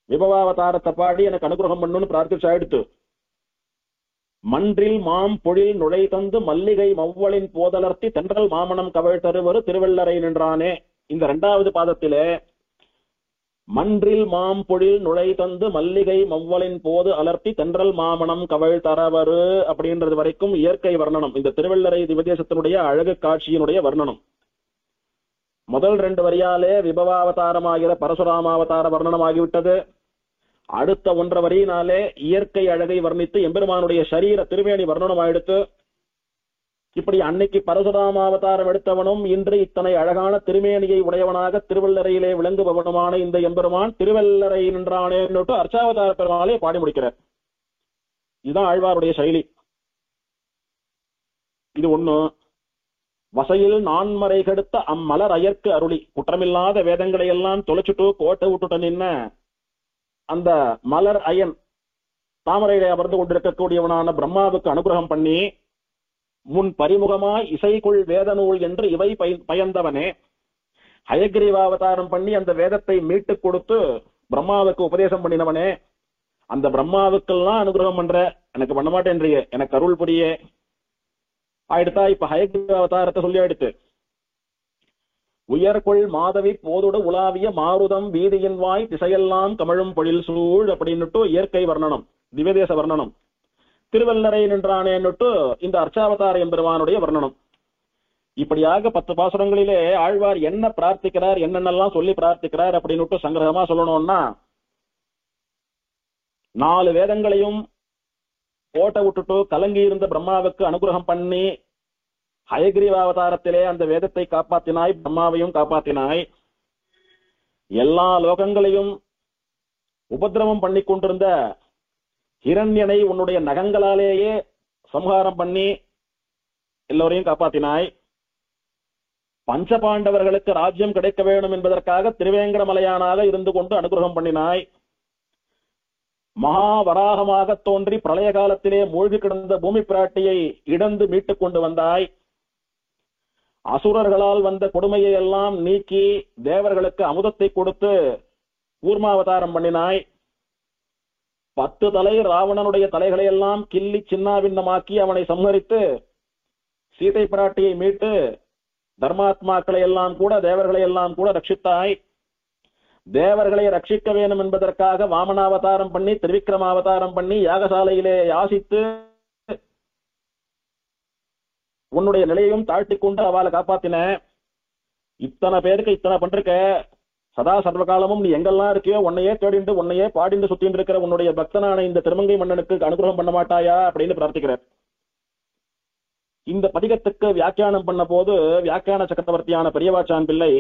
A: விபவாவதாரத்தை பாடி எனக்கு அனுகிரகம் பண்ணுன்னு பிரார்த்திச்சு ஆயிடுத்து. மன்றில் மாம் பொழில் நுழை தந்து மல்லிகை மவ்வளின் போதலர்த்தி தென்றல் மாமணம் கவழ் தருவரு திருவள்ளரை நின்றானே. இந்த 2வது பாதத்திலே மன்றில் மாம் பொழில் நுழை தந்து மல்லிகை மவ்வளின் போது அலர்த்தி தென்றல் மாமணம் கவழ் தரவரு அப்படின்றது வரைக்கும் இயற்கை வர்ணனம், இந்த திருவள்ளரை திவதேசத்தினுடைய அழகு காட்சியினுடைய வர்ணனம். முதல் 2 வரியாலே விபவாவதாரமாகிற பரசுராமாவதார வர்ணனமாகிவிட்டது. அடுத்த 1 வரியினாலே இயற்கை அழகை வர்ணித்து எம்பெருமானுடைய சரீர திருவேணி வர்ணனம் ஆயிடுத்து. இப்படி அன்னைக்கு பரசுராமாவதாரம் எடுத்தவனும் இன்று இத்தனை அழகான திருமேனியை உடையவனாக திருவள்ளரையிலே விளங்குபவனுமான இந்த எம்பெருமான் திருவள்ளரை நின்றானே அர்ச்சாவதார பெருமாளே பாடி முடிக்கிறார். இதுதான் ஆழ்வாருடைய சைலி. இது ஒண்ணு. வசையில் நான்மறை கெடுத்த அம்மலர் அயற்கு அருளி, குற்றமில்லாத வேதங்களை எல்லாம் தொலைச்சுட்டு கோட்டை விட்டுட்ட நின்ன அந்த மலர் அயன் தாமரையிலே அமர்ந்து கொண்டிருக்கக்கூடியவனான பிரம்மாவுக்கு அனுகிரகம் பண்ணி முன் பரிமுகமாய் இசைக்குள் வேத நூல் என்று இவை பயந்தவனே, ஹயக்ரீவாவதாரம் பண்ணி அந்த வேதத்தை மீட்டுக் கொடுத்து பிரம்மாவுக்கு உபதேசம் பண்ணினவனே, அந்த பிரம்மாவுக்கெல்லாம் அனுகிரகம் பண்ற, எனக்கு பண்ண மாட்டேன்றியே, எனக்கு அருள் புரியே ஆயிடுத்தா. இப்ப ஹயக்ரீவ அவதாரத்தை சொல்லி ஆயிடுத்து. உயர்கொள் மாதவி போதுட உலாவிய மாருதம் வீதியின் வாய் திசையெல்லாம் கமழும் பொழில் சூழ் அப்படின்னுட்டு இயற்கை வர்ணனம், திவ்யதேச வர்ணனம். திருவள்ளரை நின்றானேன்னுட்டு இந்த அர்ச்சாவதார எம்பெருமானுடைய வர்ணனம். இப்படியாக 10 பாசுரங்களிலே ஆழ்வார் என்ன பிரார்த்திக்கிறார், என்னென்னலாம் சொல்லி பிரார்த்திக்கிறார் அப்படின்னுட்டு சங்கிரகமா சொல்லணும்னா, 4 வேதங்களையும் கோட்டை விட்டுட்டு கலங்கி இருந்த பிரம்மாவுக்கு அனுகிரகம் பண்ணி ஹயக்ரீவாவதாரத்திலே அந்த வேதத்தை காப்பாத்தினாய், பிரம்மாவையும் காப்பாத்தினாய். எல்லா லோகங்களையும் உபதிரவம் பண்ணி கொண்டிருந்த ஹிரண்யனை உன்னுடைய நகங்களாலேயே சம்ஹாரம் பண்ணி எல்லோரையும் காப்பாத்தினாய். பஞ்சபாண்டவர்களுக்கு ராஜ்யம் கிடைக்க வேண்டும் என்பதற்காக திருவேங்கடமலையானாக இருந்து கொண்டு அனுகிரகம் பண்ணினாய். மகாவராகமாக தோன்றி பிரளய காலத்திலே மூழ்கி கிடந்த பூமி பிராட்டியை இடந்து மீட்டுக் கொண்டு வந்தாய். அசுரர்களால் வந்த கொடுமையை எல்லாம் நீக்கி தேவர்களுக்கு அமுதத்தை கொடுத்து கூர்மாவதாரம் பண்ணினாய். 10 தலை ராவணனுடைய தலைகளை எல்லாம் கிள்ளி சின்னாபின்னமாக்கி அவனை சம்ஹரித்து சீதை பிராட்டியை மீட்டு தர்மாத்மாக்களை எல்லாம் கூட தேவர்களை எல்லாம் கூட ரட்சித்தாய். தேவர்களை ரட்சிக்க வேண்டும் என்பதற்காக வாமனாவதாரம் பண்ணி திருவிக்ரமாவதாரம் பண்ணி யாகசாலையிலே யாசித்து உன்னுடைய நிலையையும் தாழ்த்தி கொண்டு அவளை காப்பாத்தின. இத்தனை பேருக்கு இத்தனை பண்றிருக்க, சதா சர்வகாலமும் நீ எங்கெல்லாம் இருக்கியோ உன்னையே தேடிண்டு உன்னையே பாடிண்டு சுத்தின்னு இருக்கிற உன்னுடைய பக்தனான இந்த திருமங்கை மன்னனுக்கு அனுகிரகம் பண்ண மாட்டாயா அப்படின்னு பிரார்த்திக்கிறார். இந்த பதிகத்துக்கு வியாக்கியானம் பண்ண போது வியாக்கியான சக்கரவர்த்தியான பெரியவாச்சான் பிள்ளை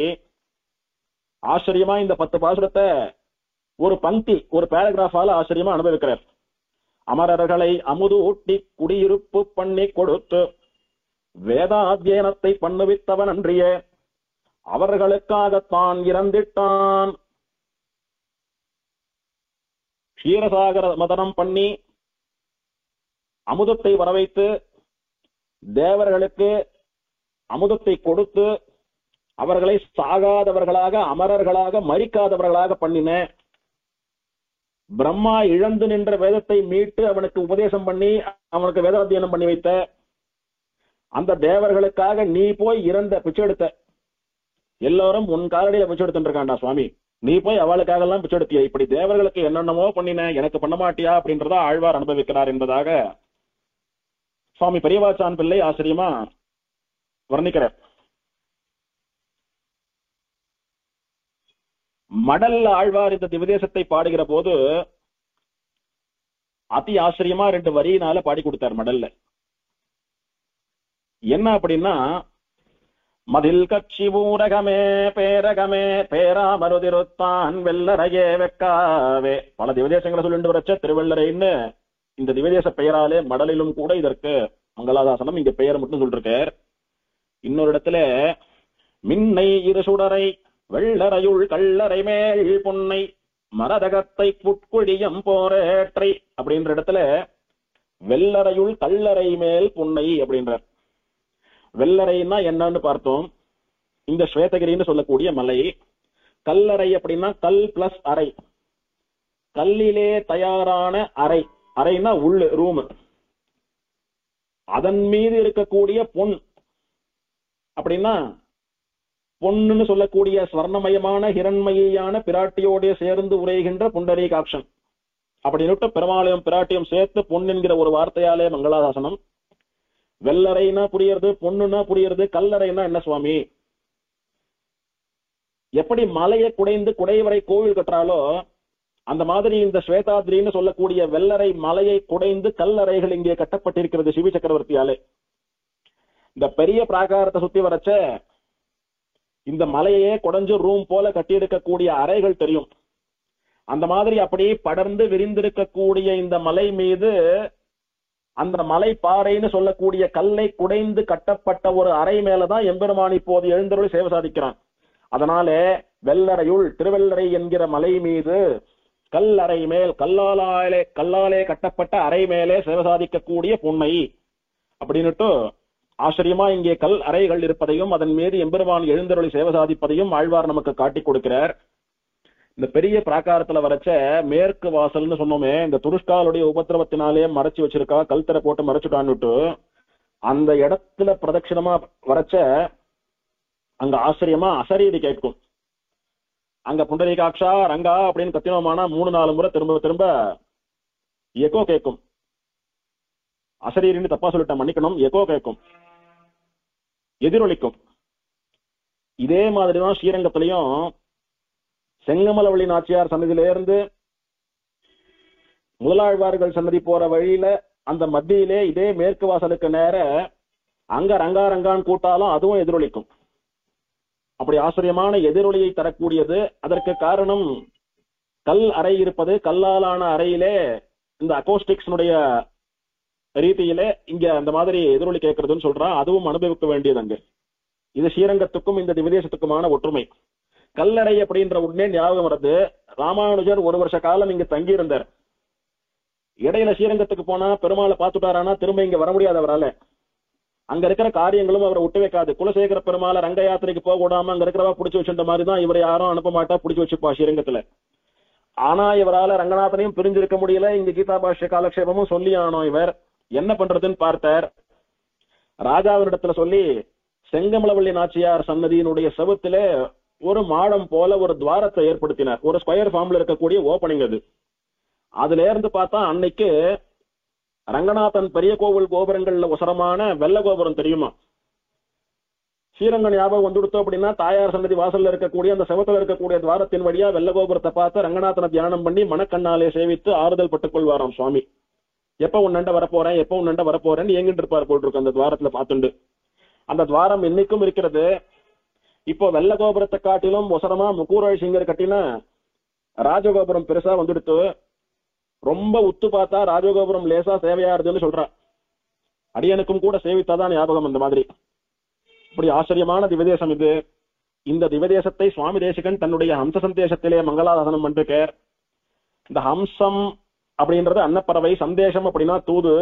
A: ஆச்சரியமா இந்த 10 பாசுரத்தை ஒரு பங்கி, ஒரு பேராகிராஃபால ஆச்சரியமா அனுபவிக்கிறார். அமரர்களை அமுது ஊட்டி குடியிருப்பு பண்ணி கொடுத்து வேதாத்தியனத்தை பண்ணுவித்தவன் அன்றியே அவர்களுக்காகத்தான் இறந்திட்டான். க்ஷீரசாகர மதனம் பண்ணி அமுதத்தை வரவைத்து தேவர்களுக்கு அமுதத்தை கொடுத்து அவர்களை சாகாதவர்களாக அமரர்களாக மரிக்காதவர்களாக பண்ணின. பிரம்மா இழந்து நின்ற வேதத்தை மீட்டு அவனுக்கு உபதேசம் பண்ணி அவனுக்கு வேதாத்தியனம் பண்ணி வைத்த அந்த தேவர்களுக்காக நீ போய் இறந்த பிச்சை எடுத்த. எல்லாரும் உன் காலடியில பிச்சை எடுத்துட்டு இருக்காண்டா சுவாமி, நீ போய் அவளுக்காக எல்லாம் பிச்சை எடுத்திய. இப்படி தேவர்களுக்கு என்னென்னமோ பண்ணின, எனக்கு பண்ண மாட்டியா அப்படின்றதா ஆழ்வார் அனுபவிக்கிறார் என்பதாக சுவாமி பெரியவாச்சான் பிள்ளை ஆச்சரியமா வர்ணிக்கிறார். மடல்ல ஆழ்வார் இந்த திவதேசத்தை பாடுகிற போது அதி ஆச்சரியமா 2 வரியினால பாடி கொடுத்தார் மடல்ல. என்ன அப்படின்னா, மதில் கட்சி ஊரகமே பேரகமே பேராமருதிருத்தான் வெள்ளரையே வெக்காவே. பல திவதேசங்களை சொல்லிட்டு வரச்ச திருவள்ளரைன்னு இந்த திவதேச பெயராலே மடலிலும் கூட இதற்கு மங்களாதாசனம் இங்க பெயர் மட்டும் சொல்லிருக்கார். இன்னொரு இடத்துல மின்னை இரு சுடரை வெள்ளரையுள் கள்ளரை மேல் பொன்னை மரதகத்தை புட்குழியம் போரேற்றை அப்படின்ற இடத்துல வெள்ளரையுள் கள்ளரை மேல் பொன்னை அப்படின்றார். வெள்ளரைன்னா என்னன்னு பார்த்தோம். இந்த ஸ்வேதகிரின்னு சொல்லக்கூடிய மலை. கல்லறை அப்படின்னா கல் பிளஸ் அறை, கல்லிலே தயாரான அறை. அறைனா உள்ளு ரூம். அதன் மீது இருக்கக்கூடிய பொன் அப்படின்னா பொண்ணுன்னு சொல்லக்கூடிய ஸ்வர்ணமயமான ஹிரண்மயான பிராட்டியோட சேர்ந்து உரைகின்ற புண்டரீகாட்சன் அப்படின்னு பெருமாளையும் பிராட்டியும் சேர்த்து பொன் என்கிற ஒரு வார்த்தையாலே மங்களாதாசனம். வெள்ளறைனா புரியறது, பொண்ணுன்னா புரியறது, கல்லறைனா என்ன சுவாமி? எப்படி மலையை குடைந்து குடைவரை கோவில் கட்டுறாலோ அந்த மாதிரி இந்த ஸ்வேதாத்ரின்னு சொல்லக்கூடிய வெள்ளரை மலையை குடைந்து கல்லறைகள் இங்கே கட்டப்பட்டிருக்கிறது சிவி சக்கரவர்த்தியாலே. இந்த பெரிய பிராகாரத்தை சுத்தி வரச்ச இந்த மலையே குடைஞ்சு ரூம் போல கட்டியிருக்கக்கூடிய அறைகள் தெரியும். அந்த மாதிரி அப்படி படர்ந்து விரிந்திருக்கக்கூடிய இந்த மலை மீது அந்த மலை பாறைன்னு சொல்லக்கூடிய கல்லை குடைந்து கட்டப்பட்ட ஒரு அறை மேலதான் எம்பெருமான் இப்போது எழுந்தருளி சேவை சாதிக்கிறான். அதனால வெள்ளரையுள் திருவெள்ளரை என்கிற மலை மீது கல்லறை மேல் கல்லாலே கட்டப்பட்ட அறை மேலே சேவை சாதிக்கக்கூடிய பொன்னை அப்படின்னுட்டு ஆச்சரியமா இங்கே கல் அறைகள் இருப்பதையும் அதன் மீது எம்பெருமான் எழுந்தருளி சேவை சாதிப்பதையும் ஆழ்வார் நமக்கு காட்டி கொடுக்கிறார். இந்த பெரிய பிராகாரத்துல வரைச்ச மேற்கு வாசல்னு சொன்னோமே, இந்த துருஷ்காலுடைய உபத்திரவத்தினாலே மறைச்சு வச்சிருக்கா, கல்தரை போட்டு மறைச்சுட்டான்னுட்டு அந்த இடத்துல பிரதட்சிணமா வரைச்ச அங்க ஆச்சரியமா அசரீதி கேட்கும். அங்க புண்டரீகாட்சா ரங்கா அப்படின்னு கத்தினோமானா 3-4 முறை திரும்ப திரும்ப எக்கோ கேட்கும். அசரீரின்னு தப்பா சொல்லிட்ட, மன்னிக்கணும். எக்கோ கேட்கும், எதிரொலிக்கும். இதே மாதிரிதான் ஸ்ரீரங்கத்திலையும் செங்கமலவள்ளி நாச்சியார் சன்னதியிலிருந்து முதலாழ்வார்கள் சன்னதி போற வழியில அந்த மத்தியிலே இதே மேற்கு வாசலுக்கு நேர அங்க ரங்கா ரங்கான்னு கூட்டாலும் அதுவும் எதிரொலிக்கும். அப்படி ஆச்சரியமான எதிரொலியை தரக்கூடியது. அதற்கு காரணம் கல் அறை இருப்பது. கல்லாலான அறையிலே இந்த அகோஸ்டிக்ஸ்னுடைய ரீதியிலே இங்க அந்த மாதிரி எதிரொலி கேட்கறதுன்னு சொல்றான். அதுவும் அனுபவிக்க வேண்டியது அங்க. இது ஸ்ரீரங்கத்துக்கும் இந்த திவதேசத்துக்குமான ஒற்றுமை. கல்லறை அப்படின்ற உடனே ஞாபகம் வருது, ராமானுஜர் 1 வருஷ காலம் இங்க தங்கி இருந்தார். இடையில ஸ்ரீரங்கத்துக்கு போனா பெருமாளை பார்த்துட்டாரானா திரும்ப இங்க வர முடியாது அவரால. அங்க இருக்கிற காரியங்களும் அவரை விட்டு வைக்காது. குலசேகர பெருமாளை ரங்க யாத்திரைக்கு போக விடாம அங்க இருக்கிறவா பிடிச்சு வச்சிருந்த மாதிரிதான் இவரை யாரும் அனுப்ப மாட்டா, பிடிச்சு வச்சுப்பா ஸ்ரீரங்கத்துல. ஆனா இவரால ரங்கநாதனையும் பிரிஞ்சிருக்க முடியல. இங்க கீதா பாஷ்ய காலக்ஷேபமும் சொல்லி ஆனோம். இவர் என்ன பண்றதுன்னு பார்த்தார். ராஜாவினிடத்துல சொல்லி செங்கமலவள்ளி நாச்சியார் சன்னதியினுடைய செவுத்துல ஒரு மாடம் போல ஒரு துவாரத்தை ஏற்படுத்தினார். ஒரு ஸ்கொயர் ஃபார்ம்ல இருக்கக்கூடிய ஓபனிங் அது. அதுல இருந்து பார்த்தா அன்னைக்கு ரங்கநாதன் பெரிய கோவில் கோபுரங்கள்ல உசரமான வெள்ள கோபுரம் தெரியுமா? ஸ்ரீரங்கம் ஞாபகம் வந்துடுத்தோம் அப்படின்னா தாயார் சன்னதி வாசல்ல இருக்கக்கூடிய அந்த செவத்துல இருக்கக்கூடிய துவாரத்தின் வழியா வெள்ள கோபுரத்தை பார்த்து ரங்கநாதனை தியானம் பண்ணி மனக்கண்ணாலே சேவித்து ஆறுதல் பட்டுக் கொள்வாராம் சுவாமி. எப்ப உன்னண்ட வரப்போறேன், எப்ப உன்னண்ட வரப்போறேன்னு எங்கிட்டு இருப்பார் போட்டிருக்கு அந்த துவாரத்துல பார்த்துண்டு. அந்த துவாரம் இன்னைக்கும் இருக்கிறது. இப்போ வெள்ள கோபுரத்தை காட்டிலும் ஒசரமா முக்கூரழி சிங்கர் கட்டின ராஜகோபுரம் பெருசா வந்துடுத்து. ரொம்ப உத்து பார்த்தா ராஜகோபுரம் லேசா சேவையாருதுன்னு சொல்றா. அடியனுக்கும் கூட சேவித்தாதான் ஞாபகம் அந்த மாதிரி. இப்படி ஆச்சரியமான திவதேசம் இது. இந்த திவதேசத்தை சுவாமி தேசிகன் தன்னுடைய ஹம்ச சந்தேசத்திலே மங்களாதாசனம் பண்ணிருக்கார். இந்த ஹம்சம் அப்படின்றது அன்னப்பறவை, சந்தேசம் அப்படின்னா தூது,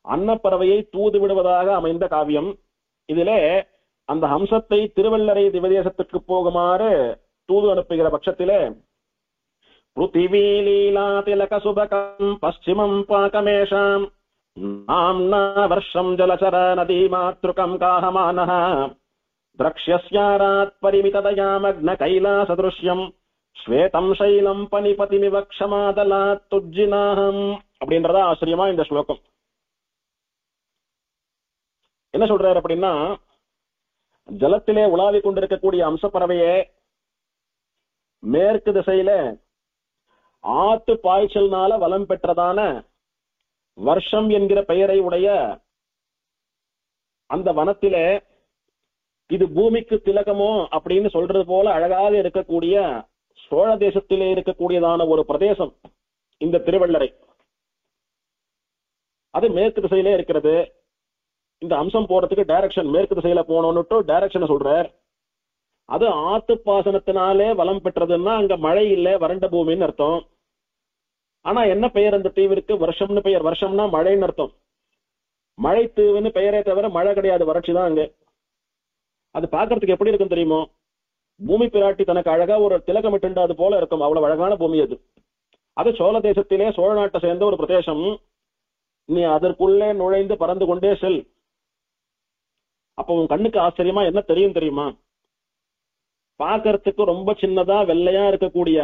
A: அன்னப்பறவையை தூது விடுவதாக அமைந்த காவியம். இதிலே அந்த ஹம்சத்தை திருவள்ளரை திவதேசத்துக்கு போகுமாறு தூது அனுப்புகிற பட்சத்திலே பிருத்திவி லீலா திலக சுபகம் பশ্চিமம் பாகமேஷாம் நாம்னா வர்ஷம் ஜலசர நதி மாத்ருகம் காஹமானஹ திரக்ஷ்யஸ்யாராத் பரிமிததயாமக்ன கைலாசதுஷ்யம் ஸ்வேதம் சைலம் பனிபதிமிவ க்ஷமாதலாத் துஜ்ஜினாஹம் அப்படின்றதா ஆச்சரியமா இந்த ஸ்லோகம். என்ன சொல்றாரு அப்படின்னா, ஜலத்திலே உலாவிக் கொண்டிருக்கக்கூடிய அம்சப்பறவையே மேற்கு திசையில ஆத்து பாய்ச்சல்னால வலம் பெற்றதான வருஷம் என்கிற பெயரை உடைய அந்த வனத்திலே இது பூமிக்கு திலகமோ அப்படின்னு சொல்றது போல அழகாக இருக்கக்கூடிய சோழ தேசத்திலே இருக்கக்கூடியதான ஒரு பிரதேசம் இந்த திருவள்ளரை. அது மேற்கு திசையிலே இருக்கிறது. இந்த அம்சம் போறதுக்கு டைரக்ஷன் மேற்கு திசையில போனோம்னுட்டு டைரக்ஷன் சொல்றார். அது ஆத்து பாசனத்தினாலே வளம் பெற்றதுன்னா அங்க மழை இல்ல, வறண்ட பூமின்னு அர்த்தம். ஆனா என்ன பெயர் அந்த தீவிற்கு? வருஷம்னு பெயர். வருஷம்னா மழைன்னு அர்த்தம். மழை தீவுன்னு பெயரே தவிர மழை கிடையாது, வறட்சிதான் அங்க. அது பாக்குறதுக்கு எப்படி இருக்கும் தெரியுமோ? பூமி பிராட்டி தனக்கு அழகா ஒரு திலகமிட்டு அது போல இருக்கும். அவ்வளவு அழகான பூமி அது. அது சோழ தேசத்திலே சோழ நாட்டை சேர்ந்த ஒரு பிரதேசம். நீ அதற்குள்ளே நுழைந்து பறந்து கொண்டே செல். அப்ப உன் கண்ணுக்கு ஆச்சரியமா என்ன தெரியும் தெரியுமா? பாக்கிறதுக்கு ரொம்ப சின்னதா வெள்ளையா இருக்கக்கூடிய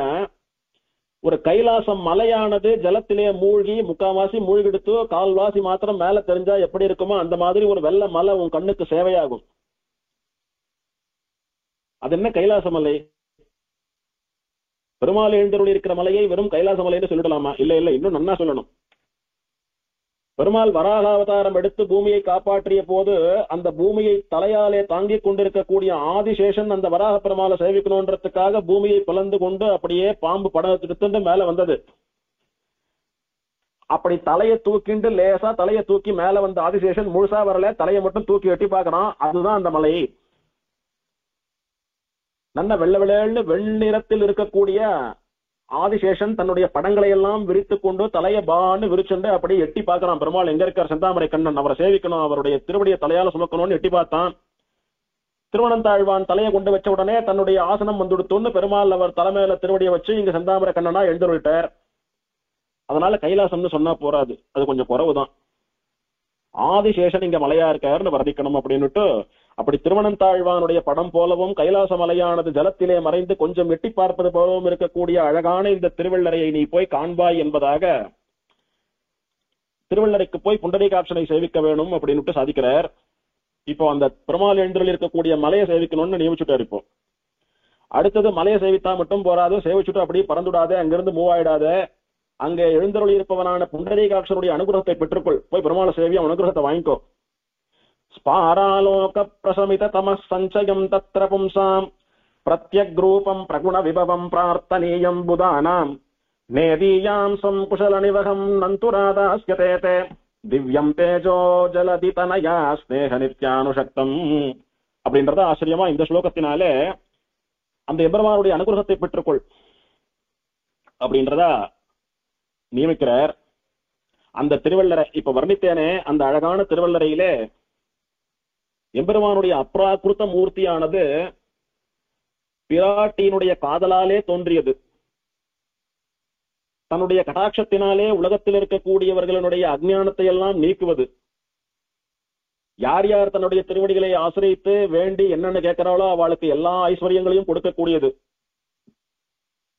A: ஒரு கைலாசம் மலையானது ஜலத்திலே மூழ்கி முக்காவாசி மூழ்கிடுத்து கால்வாசி மாத்திரம் மேல தெரிஞ்சா எப்படி இருக்குமோ அந்த மாதிரி ஒரு வெள்ளை மலை உன் கண்ணுக்கு சேவையாகும். அது என்ன கைலாச மலை? பெருமாள் எழுந்தருளி இருக்கிற மலையை வெறும் கைலாச மலைன்னு சொல்லிடலாமா? இல்ல இல்ல, இன்னும் நன்னா சொல்லணும். பெருமாள் வராக அவதாரம் எடுத்து பூமியை காப்பாற்றிய போது அந்த பூமியை தலையாலே தாங்கிக் கொண்டிருக்கக்கூடிய ஆதிசேஷன் அந்த வராக பெருமாளை சேவிக்கணும்ன்றதுக்காக பூமியை பிளந்து கொண்டு அப்படியே பாம்பு படம் எடுத்துட்டு மேல வந்தது. அப்படி தலையை தூக்கிண்டு லேசா தலையை தூக்கி மேல வந்த ஆதிசேஷன் முழுசா வரல, தலையை மட்டும் தூக்கி எட்டி பார்க்கறான். அதுதான் அந்த மலை. நல்ல வெள்ள வெள்ளன்னு வெண்ணிறத்தில் இருக்கக்கூடிய ஆதிசேஷன் தன்னுடைய படங்களை எல்லாம் விரித்து கொண்டு தலையை பான்னு விரிச்சுண்டு அப்படி எட்டி பார்க்கிறான். பெருமாள் எங்க இருக்கார்? செந்தாமரை கண்ணன், அவரை சேவிக்கணும், அவருடைய திருவடியை தலையால சுமக்கணும்னு எட்டி பார்த்தான். திருவனந்தாழ்வான் தலையை கொண்டு வச்ச உடனே தன்னுடைய ஆசனம் வந்துடுத்துன்னு பெருமாள் அவர் தலைமையில திருவடியை வச்சு இங்க செந்தாமரை கண்ணனா எழுந்துள்ளார். அதனால கைலாசம்னு சொன்னா போறாது, அது கொஞ்சம் குறவுதான். ஆதிசேஷன் இங்க மலையா இருக்காருன்னு வர்ணிக்கணும் அப்படின்னுட்டு அப்படி திருவனந்தாழ்வானுடைய படம் போலவும் கைலாச மலையானது ஜலத்திலே மறைந்து கொஞ்சம் எட்டி பார்ப்பது போலவும் இருக்கக்கூடிய அழகான இந்த திருவள்ளரையை நீ போய் காண்பாய் என்பதாக திருவள்ளரைக்கு போய் புண்டரீகாட்சனை சேவிக்க வேணும் அப்படின்னுட்டு சாதிக்கிறார். இப்போ அந்த பெருமாள் எழுந்தருளி இருக்கக்கூடிய மலையை சேவிக்கணும்னு நியமிச்சுட்டார். இப்போ அடுத்தது மலையை சேவித்தா மட்டும் போறாது, சேவிச்சுட்டு அப்படியே பறந்துடாதே, அங்கிருந்து மூவ் ஆயிடாத. அங்கே எழுந்தருளி இருப்பவனான புண்டரீகாட்சனுடைய அனுகிரகத்தை பெற்றுக்கொள். போய் பெருமாளை சேவி அனுகிரகத்தை வாங்கிக்கோ. ஸ்பாராலோக பிரசமித தமஸ் சஞ்சயம் தத்ர பும்சாம் பிரத்யக்ரூபம் பிரகுண விபவம் பிரார்த்தனீயம் புதானாம் நேதீயாம் சங்குஷல நிவகம் நந்துராதாஸ்யதே திவ்யம் தேஜோ ஜலதி தனயா ஸ்நேக நித்யானுஷக்தம் அப்படின்றத ஆச்சரியமா இந்த ஸ்லோகத்தினாலே அந்த எம்பெருமானுடைய அனுகிரகத்தை பெற்றுக்கொள் அப்படின்றதா நியமிக்கிறார். அந்த திருவள்ளரை இப்ப வர்ணித்தேனே, அந்த அழகான திருவள்ளரையிலே எம்பெருமானுடைய அப்ராகிருத மூர்த்தியானது பிராட்டியினுடைய காதலாலே தோன்றியது. தன்னுடைய கடாட்சத்தினாலே உலகத்தில் இருக்கக்கூடியவர்களுடைய அஜ்ஞானத்தை எல்லாம் நீக்குவது. யார் யார் தன்னுடைய திருவடிகளை ஆசிரியத்து வேண்டி என்னென்ன கேட்கிறாளோ அவளுக்கு எல்லா ஐஸ்வர்யங்களையும் கொடுக்கக்கூடியது.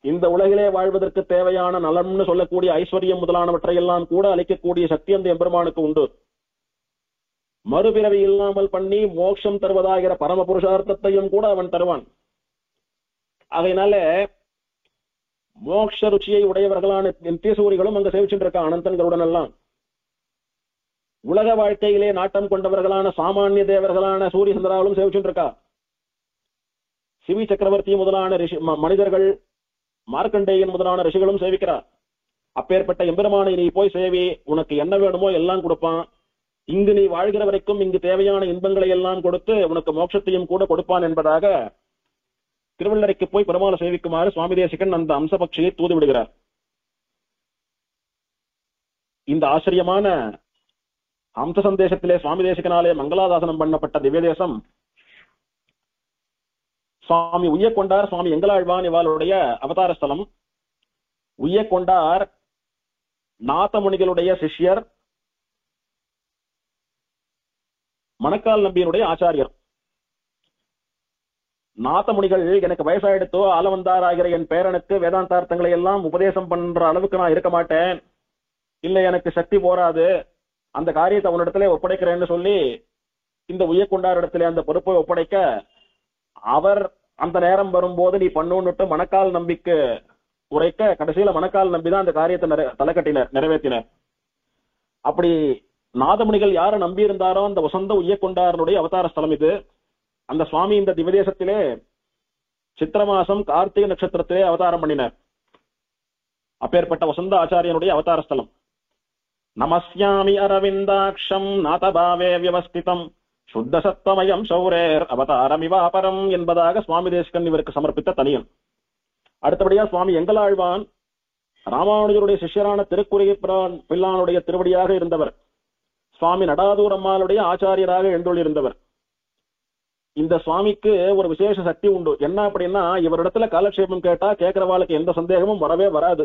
A: இந்த உலகிலே வாழ்வதற்கு தேவையான நலம்னு சொல்லக்கூடிய ஐஸ்வர்யம் முதலானவற்றை எல்லாம் கூட அளிக்கக்கூடிய சக்தி அந்த எம்பெருமானுக்கு உண்டு. மறுபிறவி இல்லாமல் பண்ணி மோட்சம் தருவதாகிற பரம புருஷார்த்தத்தையும் கூட அவன் தருவான். அதனால மோட்ச ருச்சியை உடையவர்களான தீசூரிகளும் அங்க சேவிச்சுட்டு இருக்க அனந்தன்களுடன் எல்லாம். உலக வாழ்க்கையிலே நாட்டம் கொண்டவர்களான சாமானிய தேவர்களான சூரிய சந்திராலும் சேவிச்சுட்டு இருக்கா. சிவி சக்கரவர்த்தி முதலான மனிதர்கள், மார்க்கண்டேயன் முதலான ரிஷிகளும் சேவிக்கிறார். அப்பேற்பட்ட எம்பெருமானை நீ போய் சேவி, உனக்கு என்ன வேணுமோ எல்லாம் கொடுப்பான். இங்கு நீ வாழ்கிற வரைக்கும் இங்கு தேவையான இன்பங்களை எல்லாம் கொடுத்து உனக்கு மோட்சத்தையும் கூட கொடுப்பான் என்பதாக திருவள்ளரைக்கு போய் பெருமாளை சேவிக்குமாறு சுவாமி தேசிகன் அந்த அம்சபக்ஷியை தூது விடுகிறார். இந்த ஆச்சரியமான அம்ச சந்தேசத்திலே சுவாமி தேசிகனாலே மங்களாதாசனம் பண்ணப்பட்ட திவ்ய தேசம் சுவாமி உய்யக்கொண்டார், சுவாமி எங்களாழ்வான் இவாளுடைய அவதார ஸ்தலம். உய்யக்கொண்டார் நாதமுனிகளுடைய சிஷ்யர், மணக்கால் நம்பியினுடைய ஆச்சாரியர். நாதமுனிகள் எனக்கு வயசாயிடுத்தோ ஆலவந்தார் ஆகிற என் பேரனுக்கு வேதாந்தார்த்தங்களை எல்லாம் உபதேசம் பண்ற அளவுக்கு நான் இருக்க மாட்டேன், இல்ல எனக்கு சக்தி போராது, அந்த காரியத்தை அவனிடத்திலே ஒப்படைக்கிறேன்னு சொல்லி இந்த உய்யக்கொண்டார் இடத்திலே அந்த பொறுப்பை ஒப்படைக்க, அவர் அந்த நேரம் வரும்போது நீ பண்ணுன்னுட்டு மணக்கால் நம்பிக்கு உரைக்க, கடைசியில மணக்கால் நம்பிதான் அந்த காரியத்தை தலைக்கட்டினர், நிறைவேற்றினர். அப்படி நாதமுனிகள் யார நம்பி இருந்தாரோ அந்த வசந்த உய்யக்கொண்டாரனுடைய அவதார ஸ்தலம் இது. அந்த சுவாமி இந்த திவதேசத்திலே சித்திர மாசம் கார்த்திகை நட்சத்திரத்திலே அவதாரம் பண்ணினார். அப்பேற்பட்ட வசந்த ஆச்சாரியனுடைய அவதார ஸ்தலம். நமஸ்யாமி அரவிந்தாட்சம் நாதபாவே வியவஸ்திதம் சுத்த சத்தமயம் சௌரேர் அவதாரமிவாபரம் என்பதாக சுவாமி தேசிகன் இவருக்கு சமர்ப்பித்த தனியன். அடுத்தபடியா சுவாமி எங்களாழ்வான் ராமானுஜருடைய சிஷ்யரான திருக்குறுகிப்பிரான் பிள்ளானுடைய திருவடியாக இருந்தவர். சுவாமி நடாதூர் அம்மாளுடைய ஆச்சாரியராக எழுந்தொழியிருந்தவர். இந்த சுவாமிக்கு ஒரு விசேஷ சக்தி உண்டு. என்ன அப்படின்னா, இவரிடத்துல காலக்ஷேபம் கேட்டா கேட்கிறவாளுக்கு எந்த சந்தேகமும் வரவே வராது.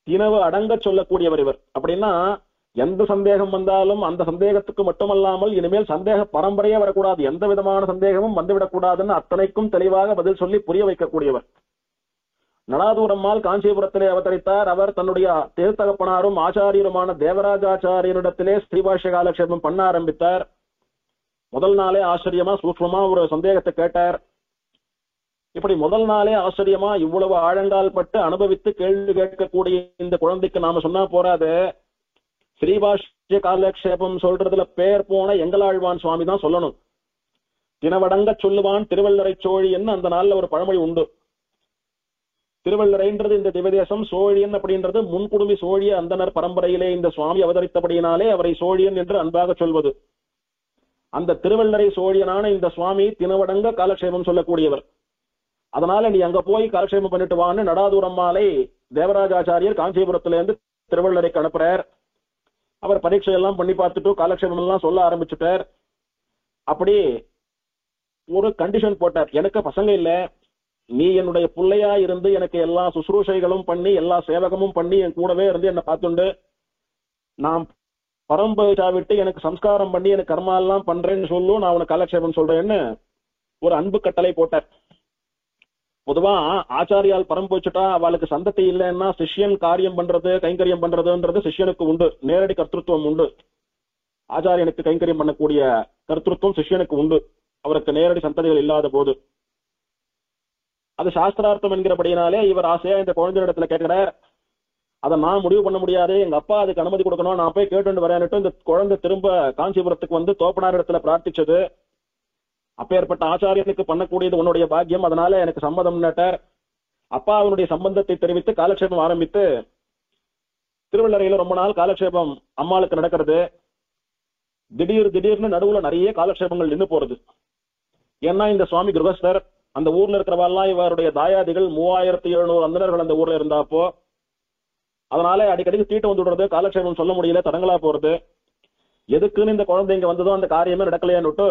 A: தினவு அடங்க சொல்லக்கூடியவர் இவர். அப்படின்னா எந்த சந்தேகம் வந்தாலும் அந்த சந்தேகத்துக்கு மட்டுமல்லாமல் இனிமேல் சந்தேக பரம்பரையே வரக்கூடாது, எந்த விதமான சந்தேகமும் வந்துவிடக்கூடாதுன்னு அத்தனைக்கும் தெளிவாக பதில் சொல்லி புரிய வைக்கக்கூடியவர். நடாதூரம்மாள் காஞ்சிபுரத்திலே அவதரித்தார். அவர் தன்னுடைய தேர்தகப்பனாரும் ஆச்சாரியருமான தேவராஜாச்சாரியனிடத்திலே ஸ்ரீபாஷ்ய காலக்ஷேபம் பண்ண ஆரம்பித்தார். முதல் நாளே ஆச்சரியமா சூக்ஷ்மமா ஒரு சந்தேகத்தை கேட்டார். இப்படி முதல் நாளே ஆச்சரியமா இவ்வளவு ஆழங்கால் பட்டு அனுபவித்து கேள்வி கேட்கக்கூடிய இந்த குழந்தைக்கு நாம சொன்னா போறாது, ஸ்ரீபாஷ்ய காலக்ஷேபம் சொல்றதுல பேர் போன எங்களாழ்வான் சுவாமி தான் சொல்லணும். தினவடங்க சொல்லுவான் திருவள்ளரை சோழியன் அந்த நாள்ல ஒரு பழமொழி உண்டு. திருவள்ளரைன்றது இந்த திவதேசம், சோழியன் அப்படின்றது முன்குடுமி சோழிய அந்தனர் பரம்பரையிலே இந்த சுவாமி அவதரித்தபடியினாலே அவரை சோழியன் என்று அன்பாக சொல்வது. அந்த திருவள்ளரை சோழியனான இந்த சுவாமி தினவடங்க காலக்ஷேபம் சொல்லக்கூடியவர். அதனால நீ அங்க போய் காலக்ஷேபம் பண்ணிட்டு வான்னு நடாதூரம்மாலை தேவராஜாச்சாரியர் காஞ்சிபுரத்திலிருந்து திருவள்ளரைக்கு அனுப்புறார். அவர் பரீட்சை எல்லாம் பண்ணி பார்த்துட்டு காலக்ஷேபம் எல்லாம் சொல்ல ஆரம்பிச்சுட்டார். அப்படி ஒரு கண்டிஷன் போட்டார், எனக்கு பசங்க இல்ல, நீ என்னுடைய பிள்ளையா இருந்து எனக்கு எல்லா சுசுரூஷைகளும் பண்ணி எல்லா சேவகமும் பண்ணி என் கூடவே இருந்து என்னை பார்த்துண்டு நான் பரம்பரைச்சா விட்டு எனக்கு சம்ஸ்காரம் பண்ணி எனக்கு கர்மா எல்லாம் பண்றேன்னு சொல்லும், நான் உனக்கு காலக்ஷேபம் சொல்றேன்னு ஒரு அன்பு கட்டளை போட்டார். பொதுவா ஆச்சாரியால் பரம்பு அவளுக்கு சந்ததி இல்லைன்னா சிஷ்யன் காரியம் பண்றது கைங்கரியம் பண்றதுன்றது சிஷ்யனுக்கு உண்டு, நேரடி கர்த்தத்துவம் உண்டு. ஆச்சாரியனுக்கு கைங்கரியம் பண்ணக்கூடிய கர்த்தத்துவம் சிஷ்யனுக்கு உண்டு, அவருக்கு நேரடி சந்ததிகள் இல்லாத போது. அது சாஸ்திரார்த்தம் என்கிறபடியினாலே இவர் ஆசையா இந்த குழந்தையிடத்துல கேட்கிறார். அதை நான் முடிவு பண்ண முடியாது, எங்க அப்பா அதுக்கு அனுமதி கொடுக்கணும், நான் போய் கேட்டு வரேன்னுட்டு இந்த குழந்தை திரும்ப காஞ்சிபுரத்துக்கு வந்து தோப்பனார் இடத்துல பிரார்த்திச்சது. அப்பேற்பட்ட ஆச்சாரியனுக்கு பண்ணக்கூடியது உன்னுடைய பாக்கியம், அதனால எனக்கு சம்மதம் நட்டார். அப்பா அவனுடைய சம்பந்தத்தை தெரிவித்து காலக்ஷேபம் ஆரம்பித்து திருவள்ளரையில ரொம்ப நாள் காலக்ஷேபம் அம்மாளுக்கு நடக்கிறது. திடீர்னு நடுவுல நிறைய காலக்ஷேபங்கள் நின்று போறது. ஏன்னா இந்த சுவாமி கிருஹஸ்தர், அந்த ஊர்ல இருக்கிறவெல்லாம் இவருடைய தாயாதிகள் 3700 அந்தனர்கள் அந்த ஊர்ல இருந்தாப்போ, அதனால அடிக்கடி தீட்டு வந்து விடுறது, காலக்ஷேபம் சொல்ல முடியல, தடங்களா போறது. எதுக்குன்னு இந்த குழந்தை இங்க வந்ததோ அந்த காரியமே நடக்கலையான்னுட்டு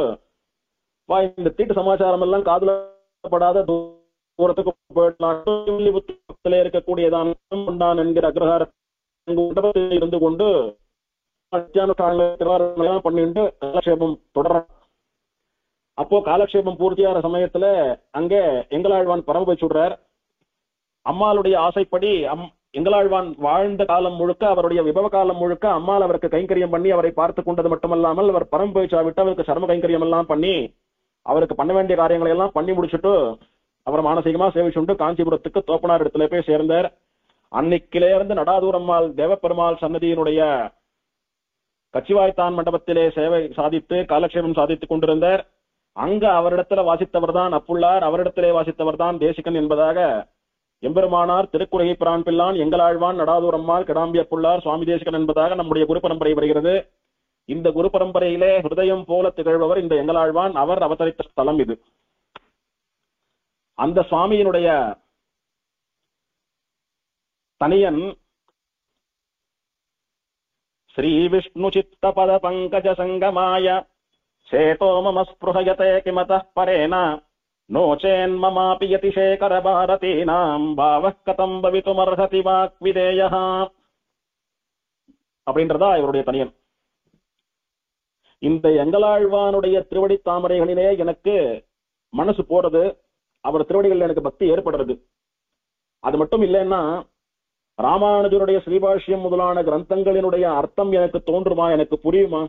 A: வா இந்த தீட்டு சமாச்சாரம் எல்லாம் காதுல படாத தூரத்துக்கு போயிடலாம் இருக்கக்கூடியதான் என்கிற அக்ரஹாரத்தில் இருந்து கொண்டு பண்ணிட்டு காலக்ஷேபம் தொடர்றான். அப்போ காலக்ஷேபம் பூர்த்தியான சமயத்துல அங்கே எங்களாழ்வான் பரம போய் சுடுறார். அம்மாளுடைய ஆசைப்படி எங்களாழ்வான் வாழ்ந்த காலம் முழுக்க, அவருடைய விபவ காலம் முழுக்க அம்மாள் அவருக்கு கைங்கரியம் பண்ணி அவரை பார்த்து கொண்டது மட்டுமல்லாமல் அவர் பரம் போயிச்சா விட்டு அவருக்கு சர்ம கைங்கரியம் எல்லாம் பண்ணி அவருக்கு பண்ண வேண்டிய காரியங்களை எல்லாம் பண்ணி முடிச்சுட்டு அவர் மானசீகமா சேவிச்சுண்டு காஞ்சிபுரத்துக்கு தோப்பனார் இடத்துல போய் சேர்ந்தார். அன்னைக்கிலே இருந்து நடாதூரம்மாள் தேவப்பெருமாள் சன்னதியினுடைய கச்சிவாய்த்தான் மண்டபத்திலே சேவை சாதித்து காலக்ஷேபம் சாதித்துக் கொண்டிருந்தார். அங்க அவரிடத்துல வாசித்தவர் தான் அப்புள்ளார், அவரிடத்திலே வாசித்தவர் தான் தேசிகன் என்பதாக எம்பெருமானார் திருக்குறுகிப்பிரான் பிள்ளான் எங்களாழ்வான் நடாதூரம்மாள் கிடாம்பிய புள்ளார் சுவாமி தேசிகன் என்பதாக நம்முடைய குரு பரம்பரை வருகிறது. இந்த குரு பரம்பரையிலே ஹிருதயம் போல திகழ்பவர் இந்த எங்களாழ்வான். அவர் அவதரித்த ஸ்தலம் இது. அந்த சுவாமியினுடைய தனியன் ஸ்ரீ விஷ்ணு சித்த பத பங்கஜ சங்கமாய சேதோ மம ஸ்புருஹயதே கிமதः பரேன நோச்சேன்மமாபி யதிசேகர பாரதீனாம் பாவः கதம் பவிதுமர்ஹதி வாக்விதேயः அப்படின்றதா இவருடைய தனியன். இந்த எங்களாழ்வானுடைய திருவடி தாமரைகளிலே எனக்கு மனசு போறது, அவர் திருவடிகளில் எனக்கு பக்தி ஏற்படுறது. அது மட்டும் இல்லைன்னா ராமானுஜருடைய ஸ்ரீபாஷ்யம் முதலான கிரந்தங்களினுடைய அர்த்தம் எனக்கு தோன்றுமா, எனக்கு புரியுமா?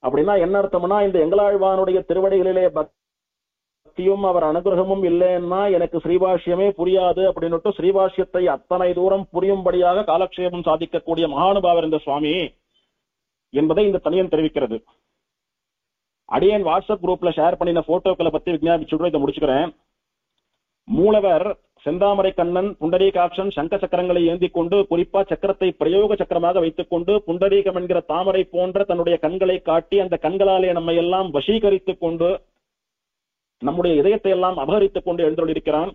A: அப்படின்னா என்ன அர்த்தம்னா, இந்த எங்களாழ்வானுடைய திருவடிகளிலே பக்தியும் அவர் அனுகிரகமும் இல்லைன்னா எனக்கு ஸ்ரீபாஷ்யமே புரியாது அப்படின்னுட்டு ஸ்ரீபாஷ்யத்தை அத்தனை தூரம் புரியும்படியாக காலக்ஷேபம் சாதிக்கக்கூடிய மகானுபாவர் இந்த சுவாமி என்பதை இந்த தனியன் தெரிவிக்கிறது. அடியேன் வாட்ஸ்அப் குரூப்ல ஷேர் பண்ணின போட்டோக்களை பத்தி விஞ்ஞாபிச்சுட்டு இதை முடிச்சுக்கிறேன். மூலவர் செந்தாமரை கண்ணன் புண்டரீகாட்சன் சங்க சக்கரங்களை ஏந்தி கொண்டு, குறிப்பா சக்கரத்தை பிரயோக சக்கரமாக வைத்துக் கொண்டு புண்டரீகம் என்கிற தாமரை போன்ற தன்னுடைய கண்களை காட்டி அந்த கண்களாலே நம்மை எல்லாம் வசீகரித்துக் கொண்டு நம்முடைய இதயத்தை எல்லாம் அபகரித்துக் கொண்டு எழுந்தொழிருக்கிறான்.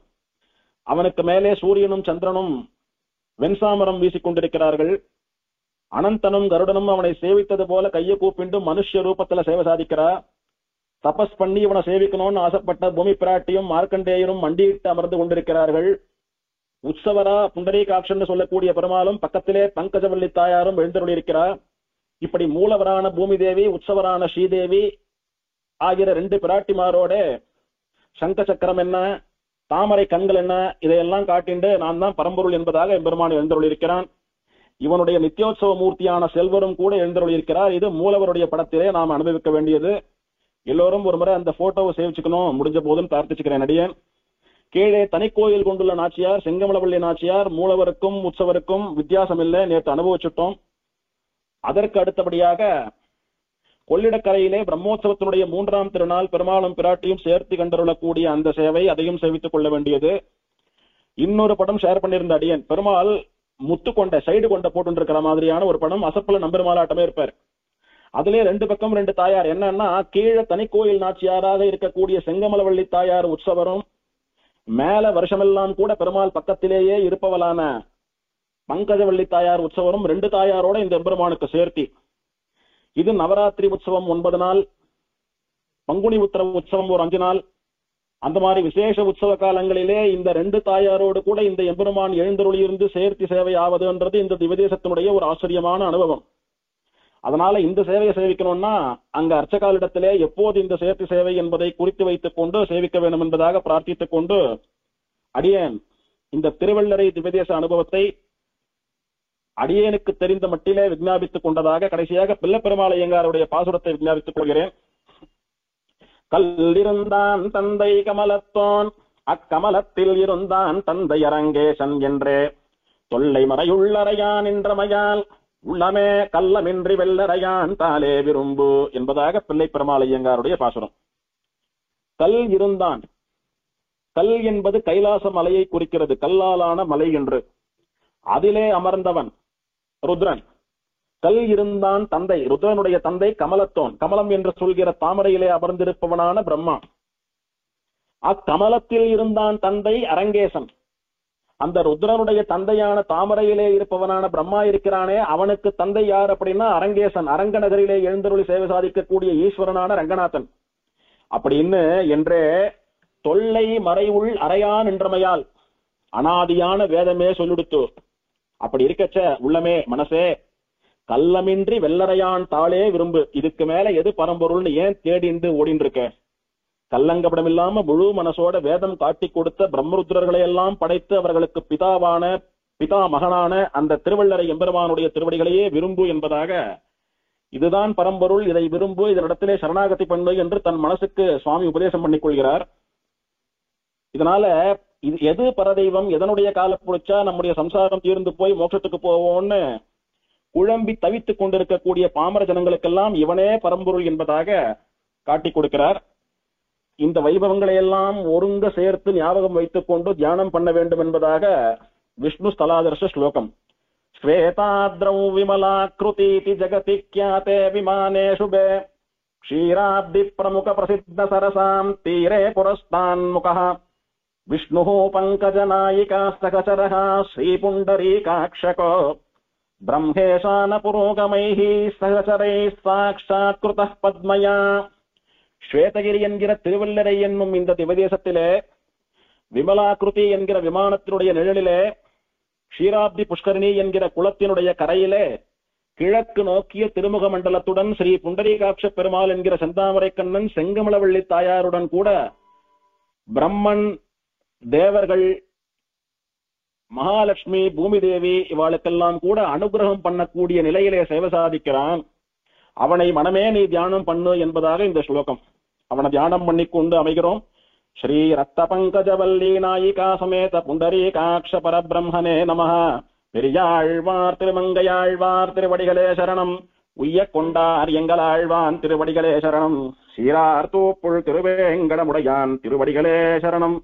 A: அவனுக்கு மேலே சூரியனும் சந்திரனும் வெண்சாமரம் வீசிக்கொண்டிருக்கிறார்கள். அனந்தனும் கருடனும் அவனை சேவித்தது போல கையை கூப்பிண்டு மனுஷ ரூபத்துல சேவை சாதிக்கிறார். தபஸ் பண்ணி இவனை சேவிக்கணும்னு ஆசைப்பட்ட பூமி பிராட்டியும் மார்க்கண்டேயரும் மண்டியிட்டு அமர்ந்து கொண்டிருக்கிறார்கள். உற்சவரா புண்டரீகாட்சன் சொல்லக்கூடிய பெருமாளும் பக்கத்திலே பங்கஜவல்லி தாயாரும் எழுந்தருளிருக்கிறார். இப்படி மூலவரான பூமி தேவி, உற்சவரான ஸ்ரீதேவி ஆகிற ரெண்டு பிராட்டிமாரோட சங்க சக்கரம் என்ன, தாமரை கண்கள் என்ன, இதையெல்லாம் காட்டிண்டு நான் தான் பரம்பொருள் என்பதாக எம்பெருமான் எழுந்தருளிருக்கிறான். இவனுடைய நித்தியோத்சவ மூர்த்தியான செல்வரும் கூட எழுந்தருளிருக்கிறார். இது மூலவருடைய படத்திலே நாம் அனுபவிக்க வேண்டியது. எல்லோரும் ஒரு முறை அந்த போட்டோவை சேவிச்சுக்கணும், முடிஞ்ச போதும் பிரார்த்திச்சுக்கிறேன். அடியேன் கீழே தனிக்கோயில் கொண்டுள்ள நாச்சியார் செங்கமலவள்ளி நாச்சியார் மூலவருக்கும் உற்சவருக்கும் வித்தியாசம் இல்லை, நேற்று அனுபவிச்சுட்டோம். அதற்கு அடுத்தபடியாக கொள்ளிடக்கரையிலே பிரம்மோற்சவத்தினுடைய 3ஆம் திருநாள் பெருமாளும் பிராட்டியும் சேர்த்து கண்டருளக்கூடிய அந்த சேவை, அதையும் சேவித்துக் கொள்ள வேண்டியது. இன்னொரு படம் ஷேர் பண்ணியிருந்த அடியன், பெருமாள் முத்து கொண்ட சைடு கொண்ட போட்டு இருக்கிற மாதிரியான ஒரு படம், அசப்பல நம்பெருமாளாட்டமே இருப்பார். அதிலே ரெண்டு பக்கம் ரெண்டு தாயார். என்னன்னா, கீழே தனிக்கோயில் நாச்சியாராக இருக்கக்கூடிய செங்கமலவள்ளி தாயார் உற்சவரும், மேல வருஷமெல்லாம் கூட பெருமாள் பக்கத்திலேயே இருப்பவளான பங்கஜவள்ளி தாயார் உற்சவரும், ரெண்டு தாயாரோட இந்த எம்பெருமானுக்கு சேர்த்தி. இது நவராத்திரி உற்சவம் 9 நாள், பங்குனி உத்திர உற்சவம் ஒரு 5 நாள். அந்த மாதிரி விசேஷ உற்சவ காலங்களிலே இந்த ரெண்டு தாயாரோடு கூட இந்த எம்பெருமான் எழுந்தருளியிருந்து சேர்த்தி சேவை ஆவதுன்றது இந்த திவதேசத்தினுடைய ஒரு ஆச்சரியமான அனுபவம். அதனால இந்த சேவையை சேவிக்கணும்னா அங்க அர்ச்சகாலிடத்திலே எப்போது இந்த சேர்த்தி சேவை என்பதை குறித்து வைத்துக் கொண்டு சேவிக்க வேண்டும் என்பதாக பிரார்த்தித்துக் கொண்டு அடியேன் இந்த திருவள்ளரை திவதேச அனுபவத்தை அடியேனுக்கு தெரிந்த மட்டிலே விஞ்ஞாபித்துக் கொண்டதாக கடைசியாக பிள்ளைப்பெருமாள் ஐயங்காருடைய பாசுரத்தை விஞ்ஞாபித்துக் கொள்கிறேன். கல்லிருந்தான் தந்தை கமலத்தோன், அக்கமலத்தில் இருந்தான் தந்தை அரங்கேசன் என்றே தொல்லை மறையுள்ளறையான் என்றமையால் உள்ளமே கள்ளமின்றி வெள்ளறையான் தாலே விரும்பு என்பதாக பிள்ளைப்பெருமாள் ஐயங்காருடைய பாசுரம். கல் இருந்தான், கல் என்பது கைலாச மலையை குறிக்கிறது, கல்லாலான மலை என்று. அதிலே அமர்ந்தவன் ருத்ரன். கல் இருந்தான் தந்தை, ருத்ரனுடைய தந்தை கமலத்தோன், கமலம் என்று சொல்கிற தாமரையிலே அமர்ந்திருப்பவனான பிரம்மா. அக்கமலத்தில் இருந்தான் தந்தை அரங்கேசன். அந்த ருத்ரனுடைய தந்தையான தாமரையிலே இருப்பவனான பிரம்மா இருக்கிறானே, அவனுக்கு தந்தை யார் அப்படின்னா அரங்கேசன், அரங்க நகரிலே எழுந்தருளி சேவை சாதிக்கக்கூடிய ஈஸ்வரனான ரங்கநாதன். அப்படின்னு என்றே தொல்லை மறைவுள் அறையான் என்றமையால் அனாதியான வேதமே சொல்லிடுத்து. அப்படி இருக்கச்ச உள்ளமே மனசே கள்ளமின்றி வெள்ளறையான் தாளே விரும்பு. இதுக்கு மேல எது பரம்பொருள்னு ஏன் தேடிண்டு ஓடின்னு இருக்க? கல்லங்கப்படம் இல்லாம முழு மனசோட வேதம் காட்டி கொடுத்த பிரம்மருத்ரர்களை எல்லாம் படைத்து அவர்களுக்கு பிதா மகனான அந்த திருவள்ளரை எம்பெருமானுடைய திருவடிகளையே விரும்பு என்பதாக, இதுதான் பரம்பொருள், இதை விரும்பு, இதனிடத்திலே சரணாகதி பண்ணு என்று தன் மனசுக்கு சுவாமி உபதேசம் பண்ணிக் கொள்கிறார். இதனால இது எது பரதெய்வம், எதனுடைய கால புடிச்சா நம்முடைய சம்சாரம் தீர்ந்து போய் மோட்சத்துக்கு போவோம்னு குழம்பி தவித்துக் கொண்டிருக்கக்கூடிய பாமர ஜனங்களுக்கெல்லாம் இவனே பரம்பொருள் என்பதாக காட்டி கொடுக்கிறார். இந்த வைபவங்களை எல்லாம் ஒருங்க சேர்த்து ஞாபகம் வைத்துக் கொண்டு தியானம் பண்ண வேண்டும் என்பதாக விஷ்ணு ஸ்தலாதர்ஷ ஸ்லோகம். ஸ்வேதாத்ரௌ விமலாக்ருதீதி ஜகதி க்யாதே விமானே சுபே க்ஷீராப்தி பிரமுக பிரசித்த சரசாம் தீரே புரஸ்தான் முகः விஷ்ணு பங்கஜநாயிகா சகசரஹ ஸ்ரீபுண்டரீகாட்சகோ பிரம்மேஷான புரோகமைஹி சகசரை சாட்சாத் கிருதः பத்மயா. ஸ்வேதகிரி என்கிற திருவல்லரை என்னும் இந்த திவதேசத்திலே விமலாகிருதி என்கிற விமானத்தினுடைய நிழலிலே க்ஷீராப்தி புஷ்கரணி என்கிற குளத்தினுடைய கரையிலே கிழக்கு நோக்கிய திருமுக மண்டலத்துடன் ஸ்ரீ புண்டரீகாட்ச பெருமாள் என்கிற செந்தாமரை கண்ணன் செங்கமலவள்ளி தாயாருடன் கூட பிரம்மன், தேவர்கள், மகாலட்சுமி, பூமி தேவி இவாளுக்கெல்லாம் கூட அனுகிரகம் பண்ணக்கூடிய நிலையிலே சேவை சாதிக்கிறான். அவனை மனமே நீ தியானம் பண்ணு என்பதாக இந்த ஸ்லோகம். அவனை தியானம் பண்ணிக்கொண்டு அமைகிறோம். ஸ்ரீ ரத்த பங்கஜவல்லி நாயிகா சமேத புண்டரீகாட்ச பரபிரம்மனே நமஹ. பெரியாழ்வார் திருமங்கையாழ்வார் திருவடிகளே சரணம். உய்ய கொண்டார் எங்களாழ்வான் திருவடிகளே சரணம். சீரார் தூப்புள் திருவேங்கடமுடையான் திருவடிகளே சரணம்.